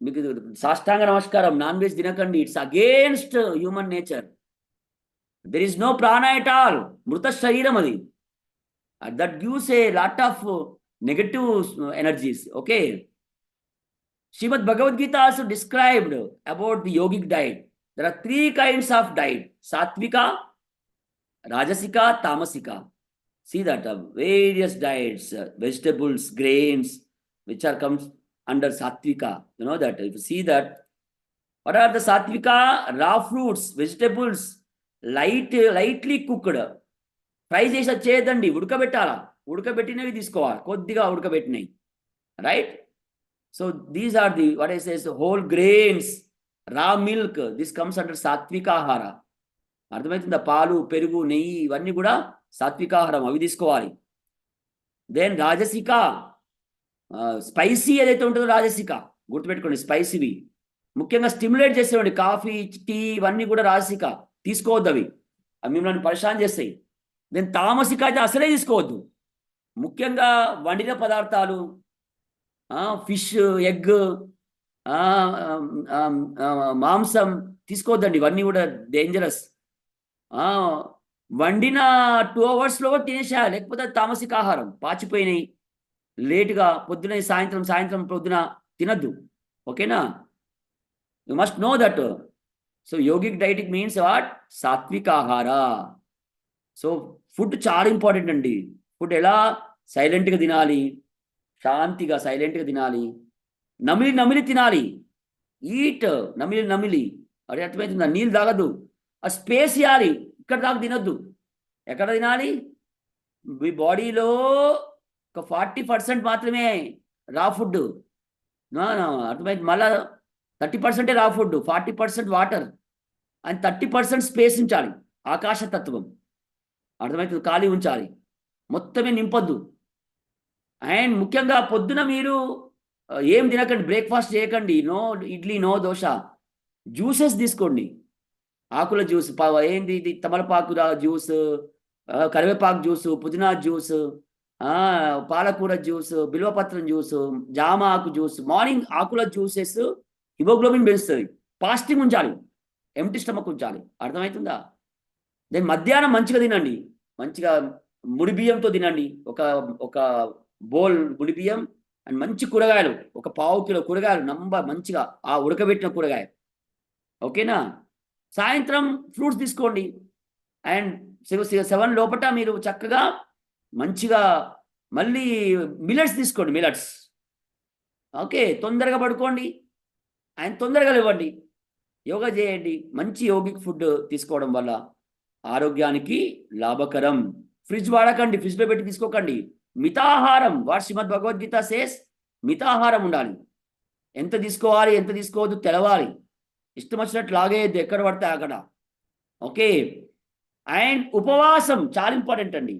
మీకు సాష్టాంగ నమస్కారం, non veg తినకండి. It's against human nature. There is no ప్రాణ at all. మృత శరీరం అది. That gives a lot of negative energies. Okay. Srimad Bhagavad Gita also described about the yogic diet. There are three kinds of diet: Sattvika, Rajasika, Tamasika. See that various diets, vegetables, grains, which are comes under Sattvika. You know that. If you see that, what are the Sattvika? Raw fruits, vegetables, lightly cooked. Fry చేసి చేయదండి, ఉడకబెట్టాలా. ఉడకబెట్టినవి తీసుకోవాలి, కొద్దిగా ఉడకబెట్టినవి, right? So these are the what I says whole grains, raw milk, this comes under సాత్వికాహార. అర్థమవుతుందా? పాలు, పెరుగు, నెయ్యి ఇవన్నీ కూడా సాత్వికాహారం, అవి తీసుకోవాలి. దెన్ రాజసిక, స్పైసీ ఏదైతే ఉంటుందో రాజసిక, గుర్తుపెట్టుకోండి. స్పైసీవి ముఖ్యంగా స్టిమ్యులేట్ చేసేవండి. కాఫీ, టీ ఇవన్నీ కూడా రాజసిక, తీసుకోవద్దు. అవి మిమ్మల్ని పరిశాన్ చేస్తాయి. దెన్ తామసిక అయితే అసలే తీసుకోవద్దు. ముఖ్యంగా వండిన పదార్థాలు, ఫిష్, ఎగ్, మాంసం తీసుకోవద్దండి. ఇవన్నీ కూడా డేంజరస్. వండిన 2 hours తినేసేయాలి, లేకపోతే తామసిక ఆహారం. పాచిపోయినాయి, లేటుగా, పొద్దున సాయంత్రం పొద్దున తినద్దు. ఓకేనా? You must know that. So yogic dietetic means what? సాత్విక ఆహార. సో ఫుడ్ చాలా ఇంపార్టెంట్ అండి. ఫుడ్ ఎలా? సైలెంట్గా తినాలి, శాంతిగా సైలెంట్గా తినాలి, నమిలి తినాలి. ఈట్ నమిలి. అది అర్థమవుతుందా? నీళ్ళు తాగద్దు, ఆ స్పేస్ ఇవ్వాలి. ఇక్కడ దాకా తినొద్దు. ఎక్కడ తినాలి? మీ బాడీలో ఒక 40% మాత్రమే రా ఫుడ్. అర్థమైంది? మళ్ళా 30% రా ఫుడ్, 40% వాటర్ అండ్ 30% స్పేస్ ఉంచాలి. ఆకాశతత్వం. అర్థమవుతుంది? ఖాళీ ఉంచాలి, మొత్తమే నింపొద్దు. అండ్ ముఖ్యంగా పొద్దున మీరు ఏం తినకండి, బ్రేక్ఫాస్ట్ చేయకండి. No idli, no dosa. Juices తీసుకోండి. ఆకుల జ్యూస్, ఏంటి ఇది, తమలపాకు జ్యూస్, కరివేపాకు జ్యూస్, పుదీనా జ్యూస్, పాలకూర జ్యూస్, బిల్వపత్రం జ్యూస్, జామ ఆకు జ్యూస్, మార్నింగ్ ఆకుల జ్యూసెస్ హిమోగ్లోబిన్ పెంచుతుంది. ఫాస్టింగ్ ఉంచాలి, ఎంటీ స్టమక్ ఉంచాలి. అర్థమవుతుందా? దెన్ మధ్యాహ్నం మంచిగా తినండి, మంచిగా ముడి బియ్యంతో తినండి. ఒక ఒక బౌల్ ముడి బియ్యం అండ్ మంచి కూరగాయలు, ఒక 1/2 కిలో కూరగాయలు మంచిగా ఉడకబెట్టిన కూరగాయ. ఓకేనా? సాయంత్రం ఫ్రూట్స్ తీసుకోండి. అండ్ 7 లోపట మీరు చక్కగా మంచిగా మళ్ళీ మిల్లెట్స్ తీసుకోండి, మిల్లెట్స్. ఓకే, తొందరగా పడుకోండి అండ్ తొందరగా లేవండి, యోగా చేయండి. మంచి యోగిక్ ఫుడ్ తీసుకోవడం వల్ల ఆరోగ్యానికి లాభకరం. ఫ్రిడ్జ్ వాడకండి, ఫ్రిడ్జ్లో పెట్టి తీసుకోకండి. మితాహారం, వాట్ శ్రీమద్ భగవద్గీత సేస్, మితాహారం ఉండాలి. ఎంత తీసుకోవాలి ఎంత తీసుకోవద్దు తెలవాలి. ఇష్టం వచ్చినట్టు లాగేయద్దు ఎక్కడ పడితే అక్కడ. ఓకే, అండ్ ఉపవాసం చాలా ఇంపార్టెంట్ అండి.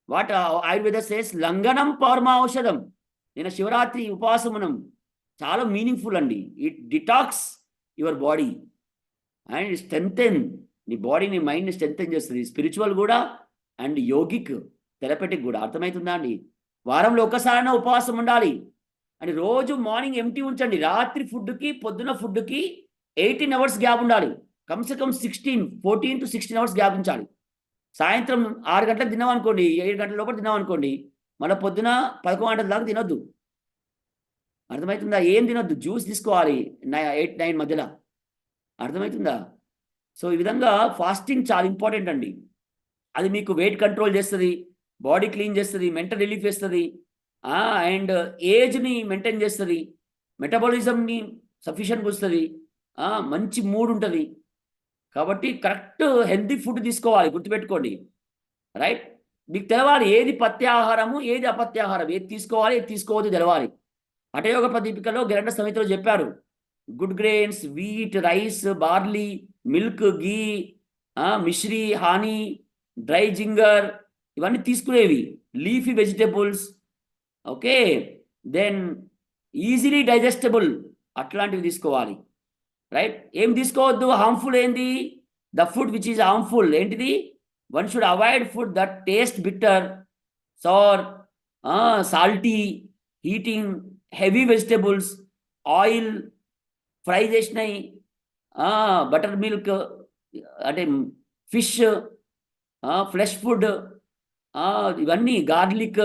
వాట్ ఆయుర్వేద సేస్ లంఘనం పరమా ఔషధం. నేను శివరాత్రి ఉపవాసం మనం చాలా మీనింగ్ఫుల్ అండి. It detox your body and strengthen నీ బాడీని, మైండ్ని స్ట్రెంగ్తెన్ చేస్తుంది. స్పిరిచువల్ కూడా అండ్ యోగిక్, థెరపెటిక్ కూడా. అర్థమవుతుందా అండి? వారంలో ఒక్కసారైనా ఉపవాసం ఉండాలి. అని రోజు మార్నింగ్ ఎంటీ ఉంచండి. రాత్రి ఫుడ్కి పొద్దున ఫుడ్కి 18 అవర్స్ గ్యాప్ ఉండాలి. కమ్సే కమ్ 14 to 16 అవర్స్ గ్యాప్ ఉంచాలి. సాయంత్రం 6 గంటలకు తిన్నాం అనుకోండి, 7 గంటల లోపల తిన్నాం అనుకోండి, మళ్ళీ పొద్దున 11 గంటల దాకా తినొద్దు. అర్థమవుతుందా? ఏం తినొద్దు, జ్యూస్ తీసుకోవాలి 8, 9 మధ్యలో. అర్థమవుతుందా? సో ఈ విధంగా ఫాస్టింగ్ చాలా ఇంపార్టెంట్ అండి. అది మీకు వెయిట్ కంట్రోల్ చేస్తుంది, బాడీ క్లీన్ చేస్తుంది, మెంటల్ రిలీఫ్ ఇస్తుంది, అండ్ ఏజ్ని మెయింటైన్ చేస్తుంది, మెటబాలిజంని సఫిషియెంట్గా వస్తుంది, మంచి మూడ్ ఉంటుంది. కాబట్టి కరెక్ట్ హెల్తీ ఫుడ్ తీసుకోవాలి, గుర్తుపెట్టుకోండి. రైట్? మీకు తెలవాలి ఏది పత్యాహారము ఏది అపత్యాహారం, ఏది తీసుకోవాలి ఏది తీసుకోవద్దు తెలవాలి. హఠయోగ ప్రదీపికలో గెరండ సమితిలో చెప్పారు, good grains, wheat, rice, barley, milk, ghee, mishri, honey, dry ginger, ఇవన్నీ తీసుకునేవి. Leafy vegetables, okay, then easily digestible, అట్లాంటివి తీసుకోవాలి. రైట్? ఏం తీసుకోవద్దు, హార్మ్ఫుల్ ఏంది, the food which is harmful ఏంటిది, one should avoid food that taste bitter, sour, salty, heating, heavy vegetables, oil, fry చేసినాయి, butter milk అంటే ఫిష్, ఫ్లెష్ ఫుడ్, ఇవన్నీ garlic,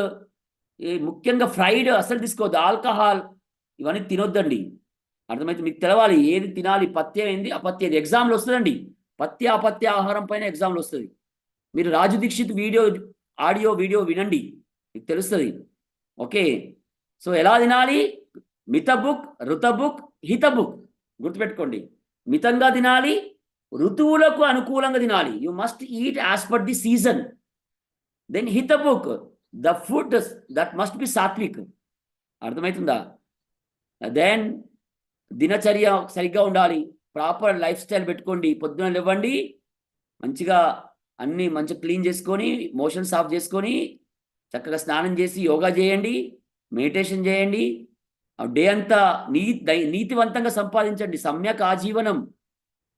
ముఖ్యంగా ఫ్రైడ్ అసలు తీసుకోవద్దు. ఆల్కహాల్ ఇవన్నీ తినొద్దండి. అర్థమైతే? మీకు తెలవాలి ఏది తినాలి, పథ్యం ఏంది అపత్యం. ఎగ్జామ్లో వస్తుందండి, పథ్య అపత్య ఆహారం పైన ఎగ్జామ్లో వస్తుంది. మీరు రాజు దీక్షిత్ ఆడియో వీడియో వినండి, మీకు తెలుస్తుంది. ఓకే, సో ఎలా తినాలి, మిత బుక్, ఋత బుక్, హిత బుక్. గుర్తుపెట్టుకోండి, మితంగా తినాలి, ఋతువులకు అనుకూలంగా తినాలి. You must eat as per the season. Then హిత బుక్, the food that must be sattvic. అర్థమవుతుందా? దెన్ దినచర్య సరిగ్గా ఉండాలి, ప్రాపర్ లైఫ్ స్టైల్ పెట్టుకోండి. పొద్దున లేవండి, మంచిగా అన్నీ మంచిగా క్లీన్ చేసుకొని, మోషన్స్ ఆఫ్ చేసుకొని, చక్కగా స్నానం చేసి యోగా చేయండి, మెడిటేషన్ చేయండి. డే అంతా నీతివంతంగా సంపాదించండి. సమ్యక్ ఆజీవనం,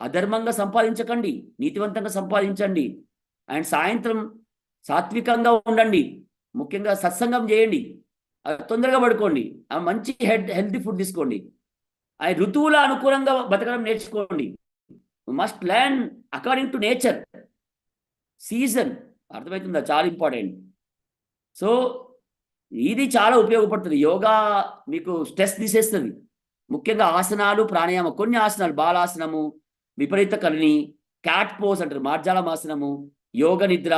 అధర్మంగా సంపాదించకండి, నీతివంతంగా సంపాదించండి. అండ్ సాయంత్రం సాత్వికంగా ఉండండి, ముఖ్యంగా సత్సంగం చేయండి, తొందరగా పడుకోండి, మంచి హెల్తీ ఫుడ్ తీసుకోండి. ఋతువుల అనుకూలంగా బతకడం నేర్చుకోండి. Must learn according to nature, season. అర్థమవుతుందా? చాలా ఇంపార్టెంట్. సో ఇది చాలా ఉపయోగపడుతుంది. యోగా మీకు స్ట్రెస్ తీసేస్తుంది. ముఖ్యంగా ఆసనాలు, ప్రాణాయామం, కొన్ని ఆసనాలు, బాలాసనము, విపరీత కర్ణి, క్యాట్ పోజ్ అంటారు, మార్జాలం ఆసనము, యోగ నిద్ర,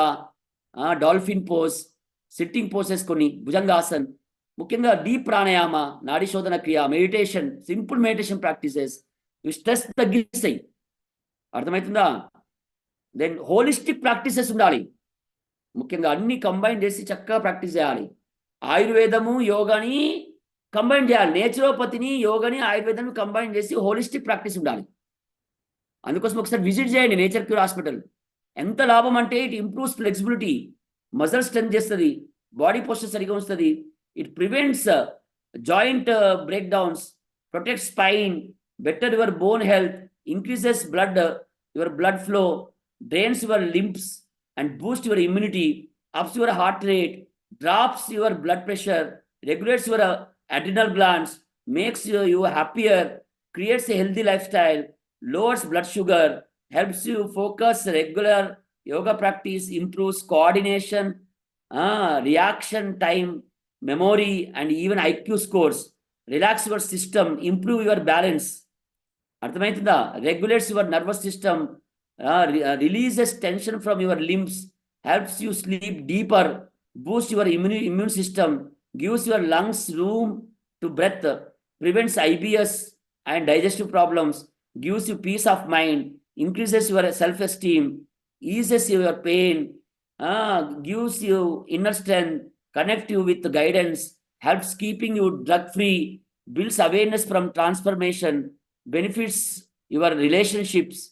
డాల్ఫిన్ పోజ్, సిట్టింగ్ పోసెస్, కొన్ని భుజంగాసన్, ముఖ్యంగా డీప్ ప్రాణాయామ, నాడీ శోధన క్రియ, మెడిటేషన్, సింపుల్ మెడిటేషన్ ప్రాక్టీసెస్ ఇవి స్ట్రెస్ తగ్గిస్తాయి. అర్థమవుతుందా? దెన్ హోలిస్టిక్ ప్రాక్టీసెస్ ఉండాలి, ముఖ్యంగా అన్ని కంబైన్ చేసి చక్కగా ప్రాక్టీస్ చేయాలి. ఆయుర్వేదము యోగాని కంబైన్ చేయాలి, నేచురోపతిని యోగాని ఆయుర్వేదాన్ని కంబైన్ చేసి హోలిస్టిక్ ప్రాక్టీస్ ఉండాలి. అందుకోసం ఒకసారి విజిట్ చేయండి నేచర్ క్యూర్ హాస్పిటల్. ఎంత లాభం అంటే it improves flexibility, muscle strength చేస్తుంది, బాడీ పోస్చర్ సరిగా వస్తుంది, it prevents joint break downs, protect spine, better your bone health, increases your blood flow, drains your limbs and boost your immunity, ups your heart rate, drops your blood pressure, regulates your adrenal glands, makes you happier, creates a healthy lifestyle, lowers blood sugar, helps you focus. Regular yoga practice improves coordination, reaction time, memory, and even IQ scores. Relax your system, improve your balance. అర్థమవుతుందా? Regulates your nervous system, releases tension from your limbs, helps you sleep deeper, boosts your immune system, gives your lungs room to breathe, prevents IBS and digestive problems, gives you peace of mind, increases your self-esteem, eases your pain, gives you inner strength, connect you with guidance, helps keeping you drug-free, builds awareness from transformation, benefits your relationships,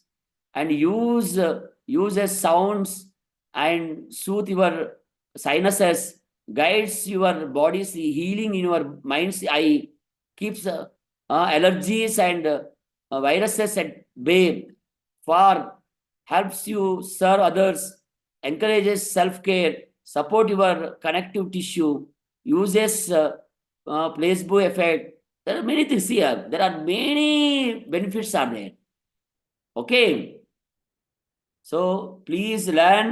and uses sounds and soothe your sinuses, guides your body's healing in your mind's eye, keeps allergies and viruses at bay, for helps you serve others, encourages self-care, support your connective tissue, uses placebo effect. There are many things here. There are many benefits are there. Okay. So please learn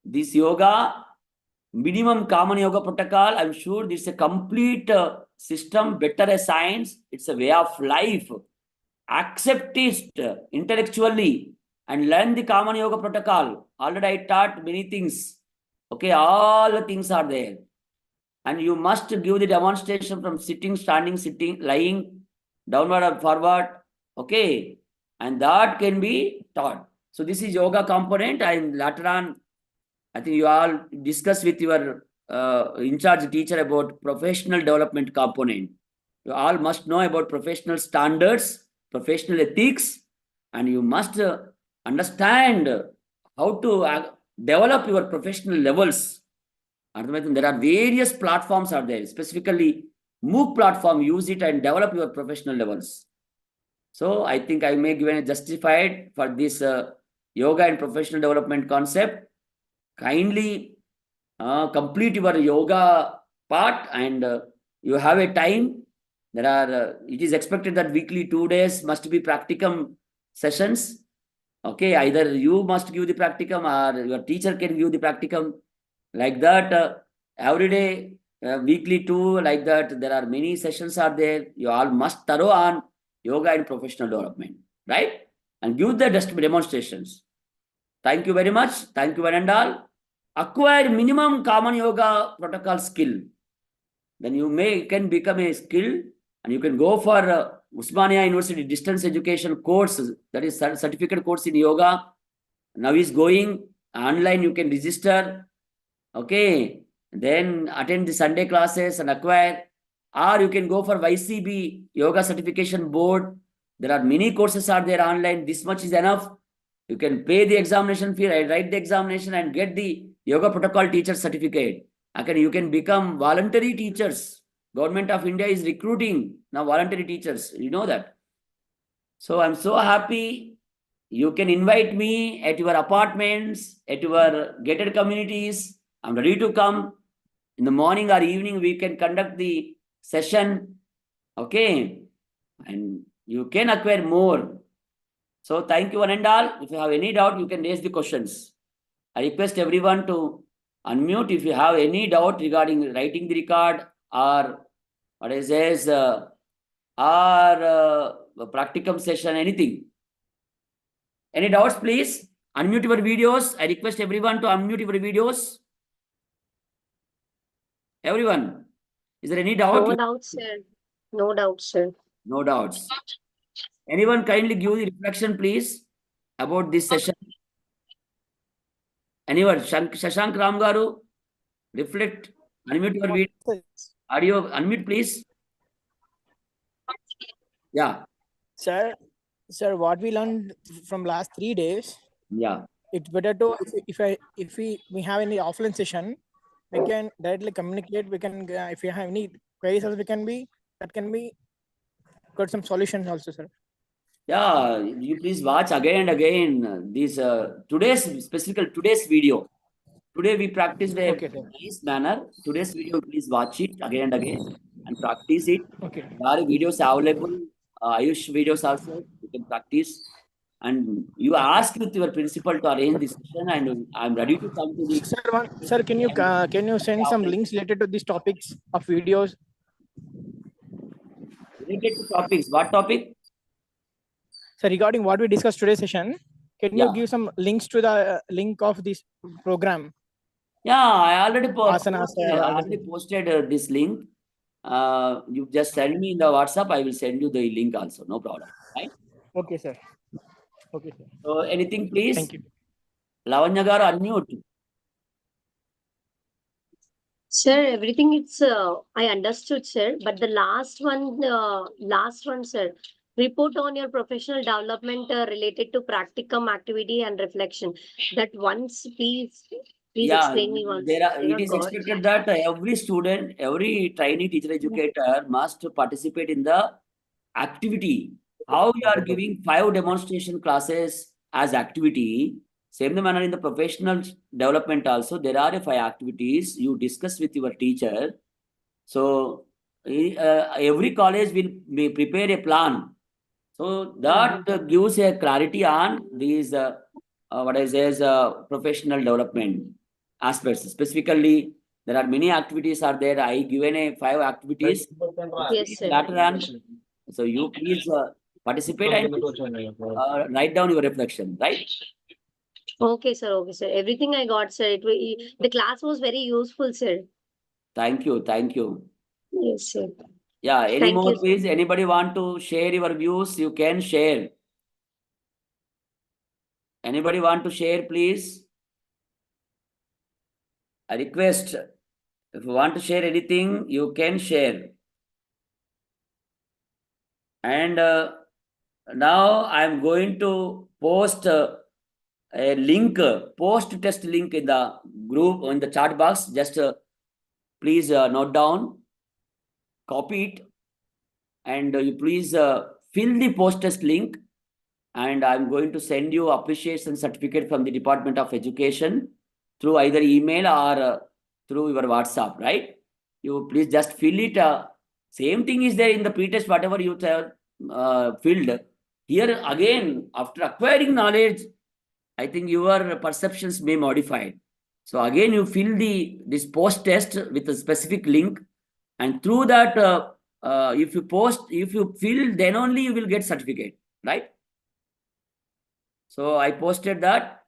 this yoga, minimum common yoga protocol. I'm sure this is a complete system, better as science. It's a way of life. Accept it intellectually and learn the common yoga protocol. Already I taught many things. Okay, all the things are there. And you must give the demonstration from sitting, standing, sitting, lying, downward or forward. Okay. And that can be taught. So this is yoga component. And later on, I think you all discuss with your in-charge teacher about professional development component. You all must know about professional standards, professional ethics, and you must understand how to develop your professional levels. There are various platforms are there, specifically MOOC platform, use it and develop your professional levels. So I think I may give a justified for this yoga and professional development concept. Kindly complete your yoga part, and you have a time. There are, it is expected that weekly 2 days must be practicum sessions. Okay, either you must give the practicum or your teacher can give the practicum. Like that, every day, weekly 2, like that. There are many sessions are there. You all must thorough on yoga and professional development, right? And give the demonstrations. Thank you very much. Thank you one and all. Acquire minimum common yoga protocol skill. Then you can become a skill, and you can go for Usmania University distance education course, that is certificate course in yoga. Now is going online. You can register. Okay, then attend the Sunday classes and acquire, or you can go for YCB yoga certification board. There are many courses are there online. This much is enough. You can pay the examination fee, write the examination, and get the yoga protocol teacher certificate. Okay, you can become voluntary teachers. Government of India is recruiting now voluntary teachers. You know that. So I'm so happy. You can invite me at your apartments, at your gated communities. I'm ready to come. In the morning or evening, we can conduct the session. Okay. And you can acquire more. So thank you one and all. If you have any doubt, you can raise the questions. I request everyone to unmute if you have any doubt regarding writing the record or what is this, or practicum session, anything. Any doubts, please? Unmute your videos. I request everyone to unmute your videos. Everyone, is there any doubt? No doubts, sir. No doubts, sir. No doubts. Anyone kindly give the reflection, please, about this session. Anyone? Shashank Ram Garu, reflect. Unmute your video. Audio, unmute, please. Yeah. Sir, what we learned from last 3 days. Yeah. It's better to if we have any offline session, we can directly communicate. We can if we have any queries, we can be got some solutions also, sir. Yeah, you please watch again and again this today's video. Today we practiced a Okay, sir. nice manner. Today's video, please watch it again and again and practice it. Okay. There are videos available, Ayush videos also. You can practice. And you ask with your principal to arrange this session, and I'm ready to come to the Sir, can you send some links related to these topics of videos? related to topics. What topic? So regarding what we discussed today's session, can you Yeah. give some links to the link of this program? Yeah, I already Asanas, posted this link. You just send me in the WhatsApp. I will send you the link also. No problem. Right? Okay, sir. Okay, sir. So anything, please? Thank you. Lavanya garu, unmute. Sir, everything it's I understood, sir. But the last one, sir. Report on your professional development related to practicum activity and reflection. That once, please Yeah, explain me once. it is expected that every student, every trainee teacher educator must participate in the activity. How you are giving 5 demonstration classes as activity, same the manner in the professional development also, there are 5 activities you discuss with your teacher. So every college will prepare a plan. So that gives a clarity on these, what I say is professional development aspects. Specifically, there are many activities are there. I given a 5 activities. Yes, sir. Later on, so you please participate and write down your reflection, right? Okay, sir. Okay, sir. Everything I got, sir. The class was very useful, sir. Thank you. Thank you. Yes, sir. Yeah, any Thank more, you. please? Anybody want to share your views? You can share. Anybody want to share, please? I request, if you want to share anything, you can share. And now I'm going to post a link, post test link in the group, in the chat box. Just please note down, copy it, and you please fill the post test link. And I'm going to send you appreciation certificate from the Department of Education through either email or through your WhatsApp, right? You please just fill it. Same thing is there in the pretest, whatever you have filled. Here again, after acquiring knowledge, I think your perceptions may modify. So again, you fill this post test with a specific link, and through that, if you fill, then only you will get certificate, right? So I posted that.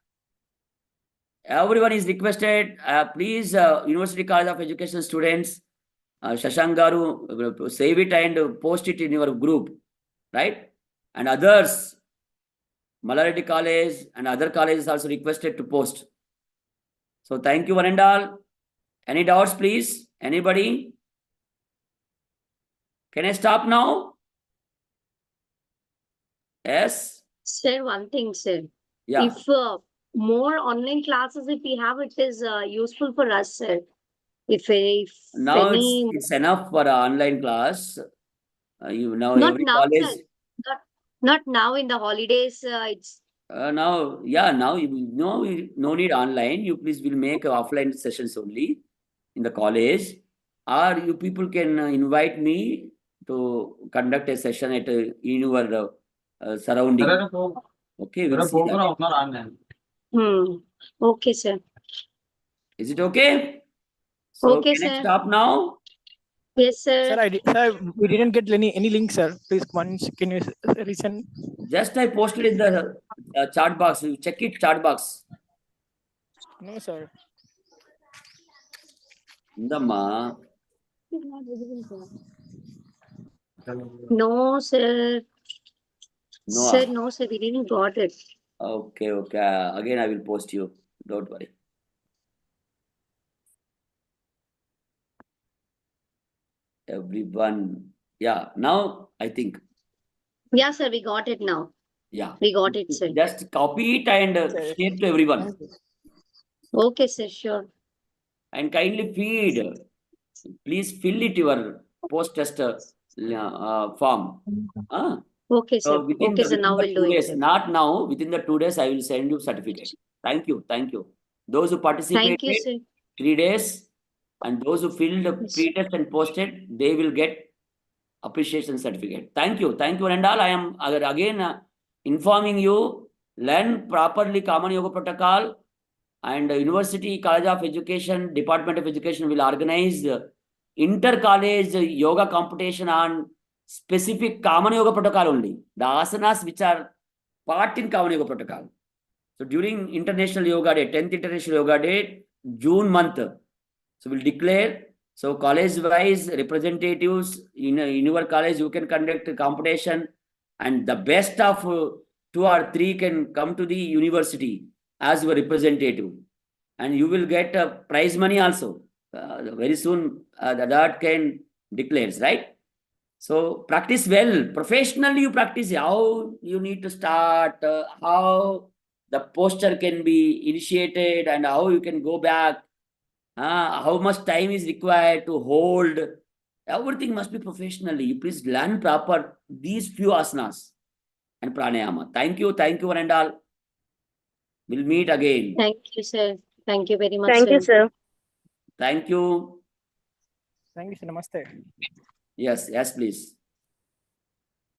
Everyone is requested, please, University College of Education students, Shashank Garu, save it and post it in your group, right? And others, Malarati College and other colleges also requested to post. So thank you, one and all. Any doubts, please? Anybody? Can I stop now? Yes? Sir, one thing, sir. Yeah. If more online classes, if we have, it is useful for us, sir. If Now any, it's enough for an online class. You know, not every now, college. sir. Not now in the holidays. It's Now, yeah, now no need online. You please will make offline sessions only in the college, or you people can invite me to conduct a session at in your surrounding. Okay, we'll see that. Okay, sir. Is it okay? So Okay, can I sir. stop now? Yes, sir. Sir, we didn't get any link, sir. Please, once can you resend? Just I posted in the chat box. You check it, chat box. No, sir. Indamma. No, sir. No. Sir, no, sir. We didn't got it. Okay, okay. Again, I will post you. Don't worry. Everyone. Yeah, now I think. Yeah, sir. We got it now. Yeah. We got it, sir. Just copy it and share to everyone. Okay, sir. Sure. And kindly feed. Please fill it your post-test form. Okay, sir. So within Okay, sir. the Now we'll do 2 it, days, sir. not now, within the 2 days, I will send you certificate. Thank you. Thank you. Those who participated, Thank you, sir. 3 days, and those who filled the Yes. pre-test and posted, they will get appreciation certificate. Thank you. Thank you, and all. I am again informing you, learn properly Common Yoga Protocol, and University College of Education, Department of Education will organize inter-college yoga competition on specific Common Yoga Protocol only. The asanas which are part in Common Yoga Protocol. So during International Yoga Day, 10th International Yoga Day, June month, so we'll declare. So college-wise representatives in your college, you can conduct a competition, and the best of 2 or 3 can come to the university as your representative, and you will get a prize money also. Very soon, that can declares, right? So practice well. Professionally, you practice how you need to start, how the posture can be initiated, and how you can go back. How much time is required to hold. Everything must be professionally. You please learn proper these few asanas and pranayama. Thank you, one and all. We'll meet again. Thank you, sir. Thank you very much, Thank you, sir. sir. Thank you. Thank you, sir. Namaste. Yes, please.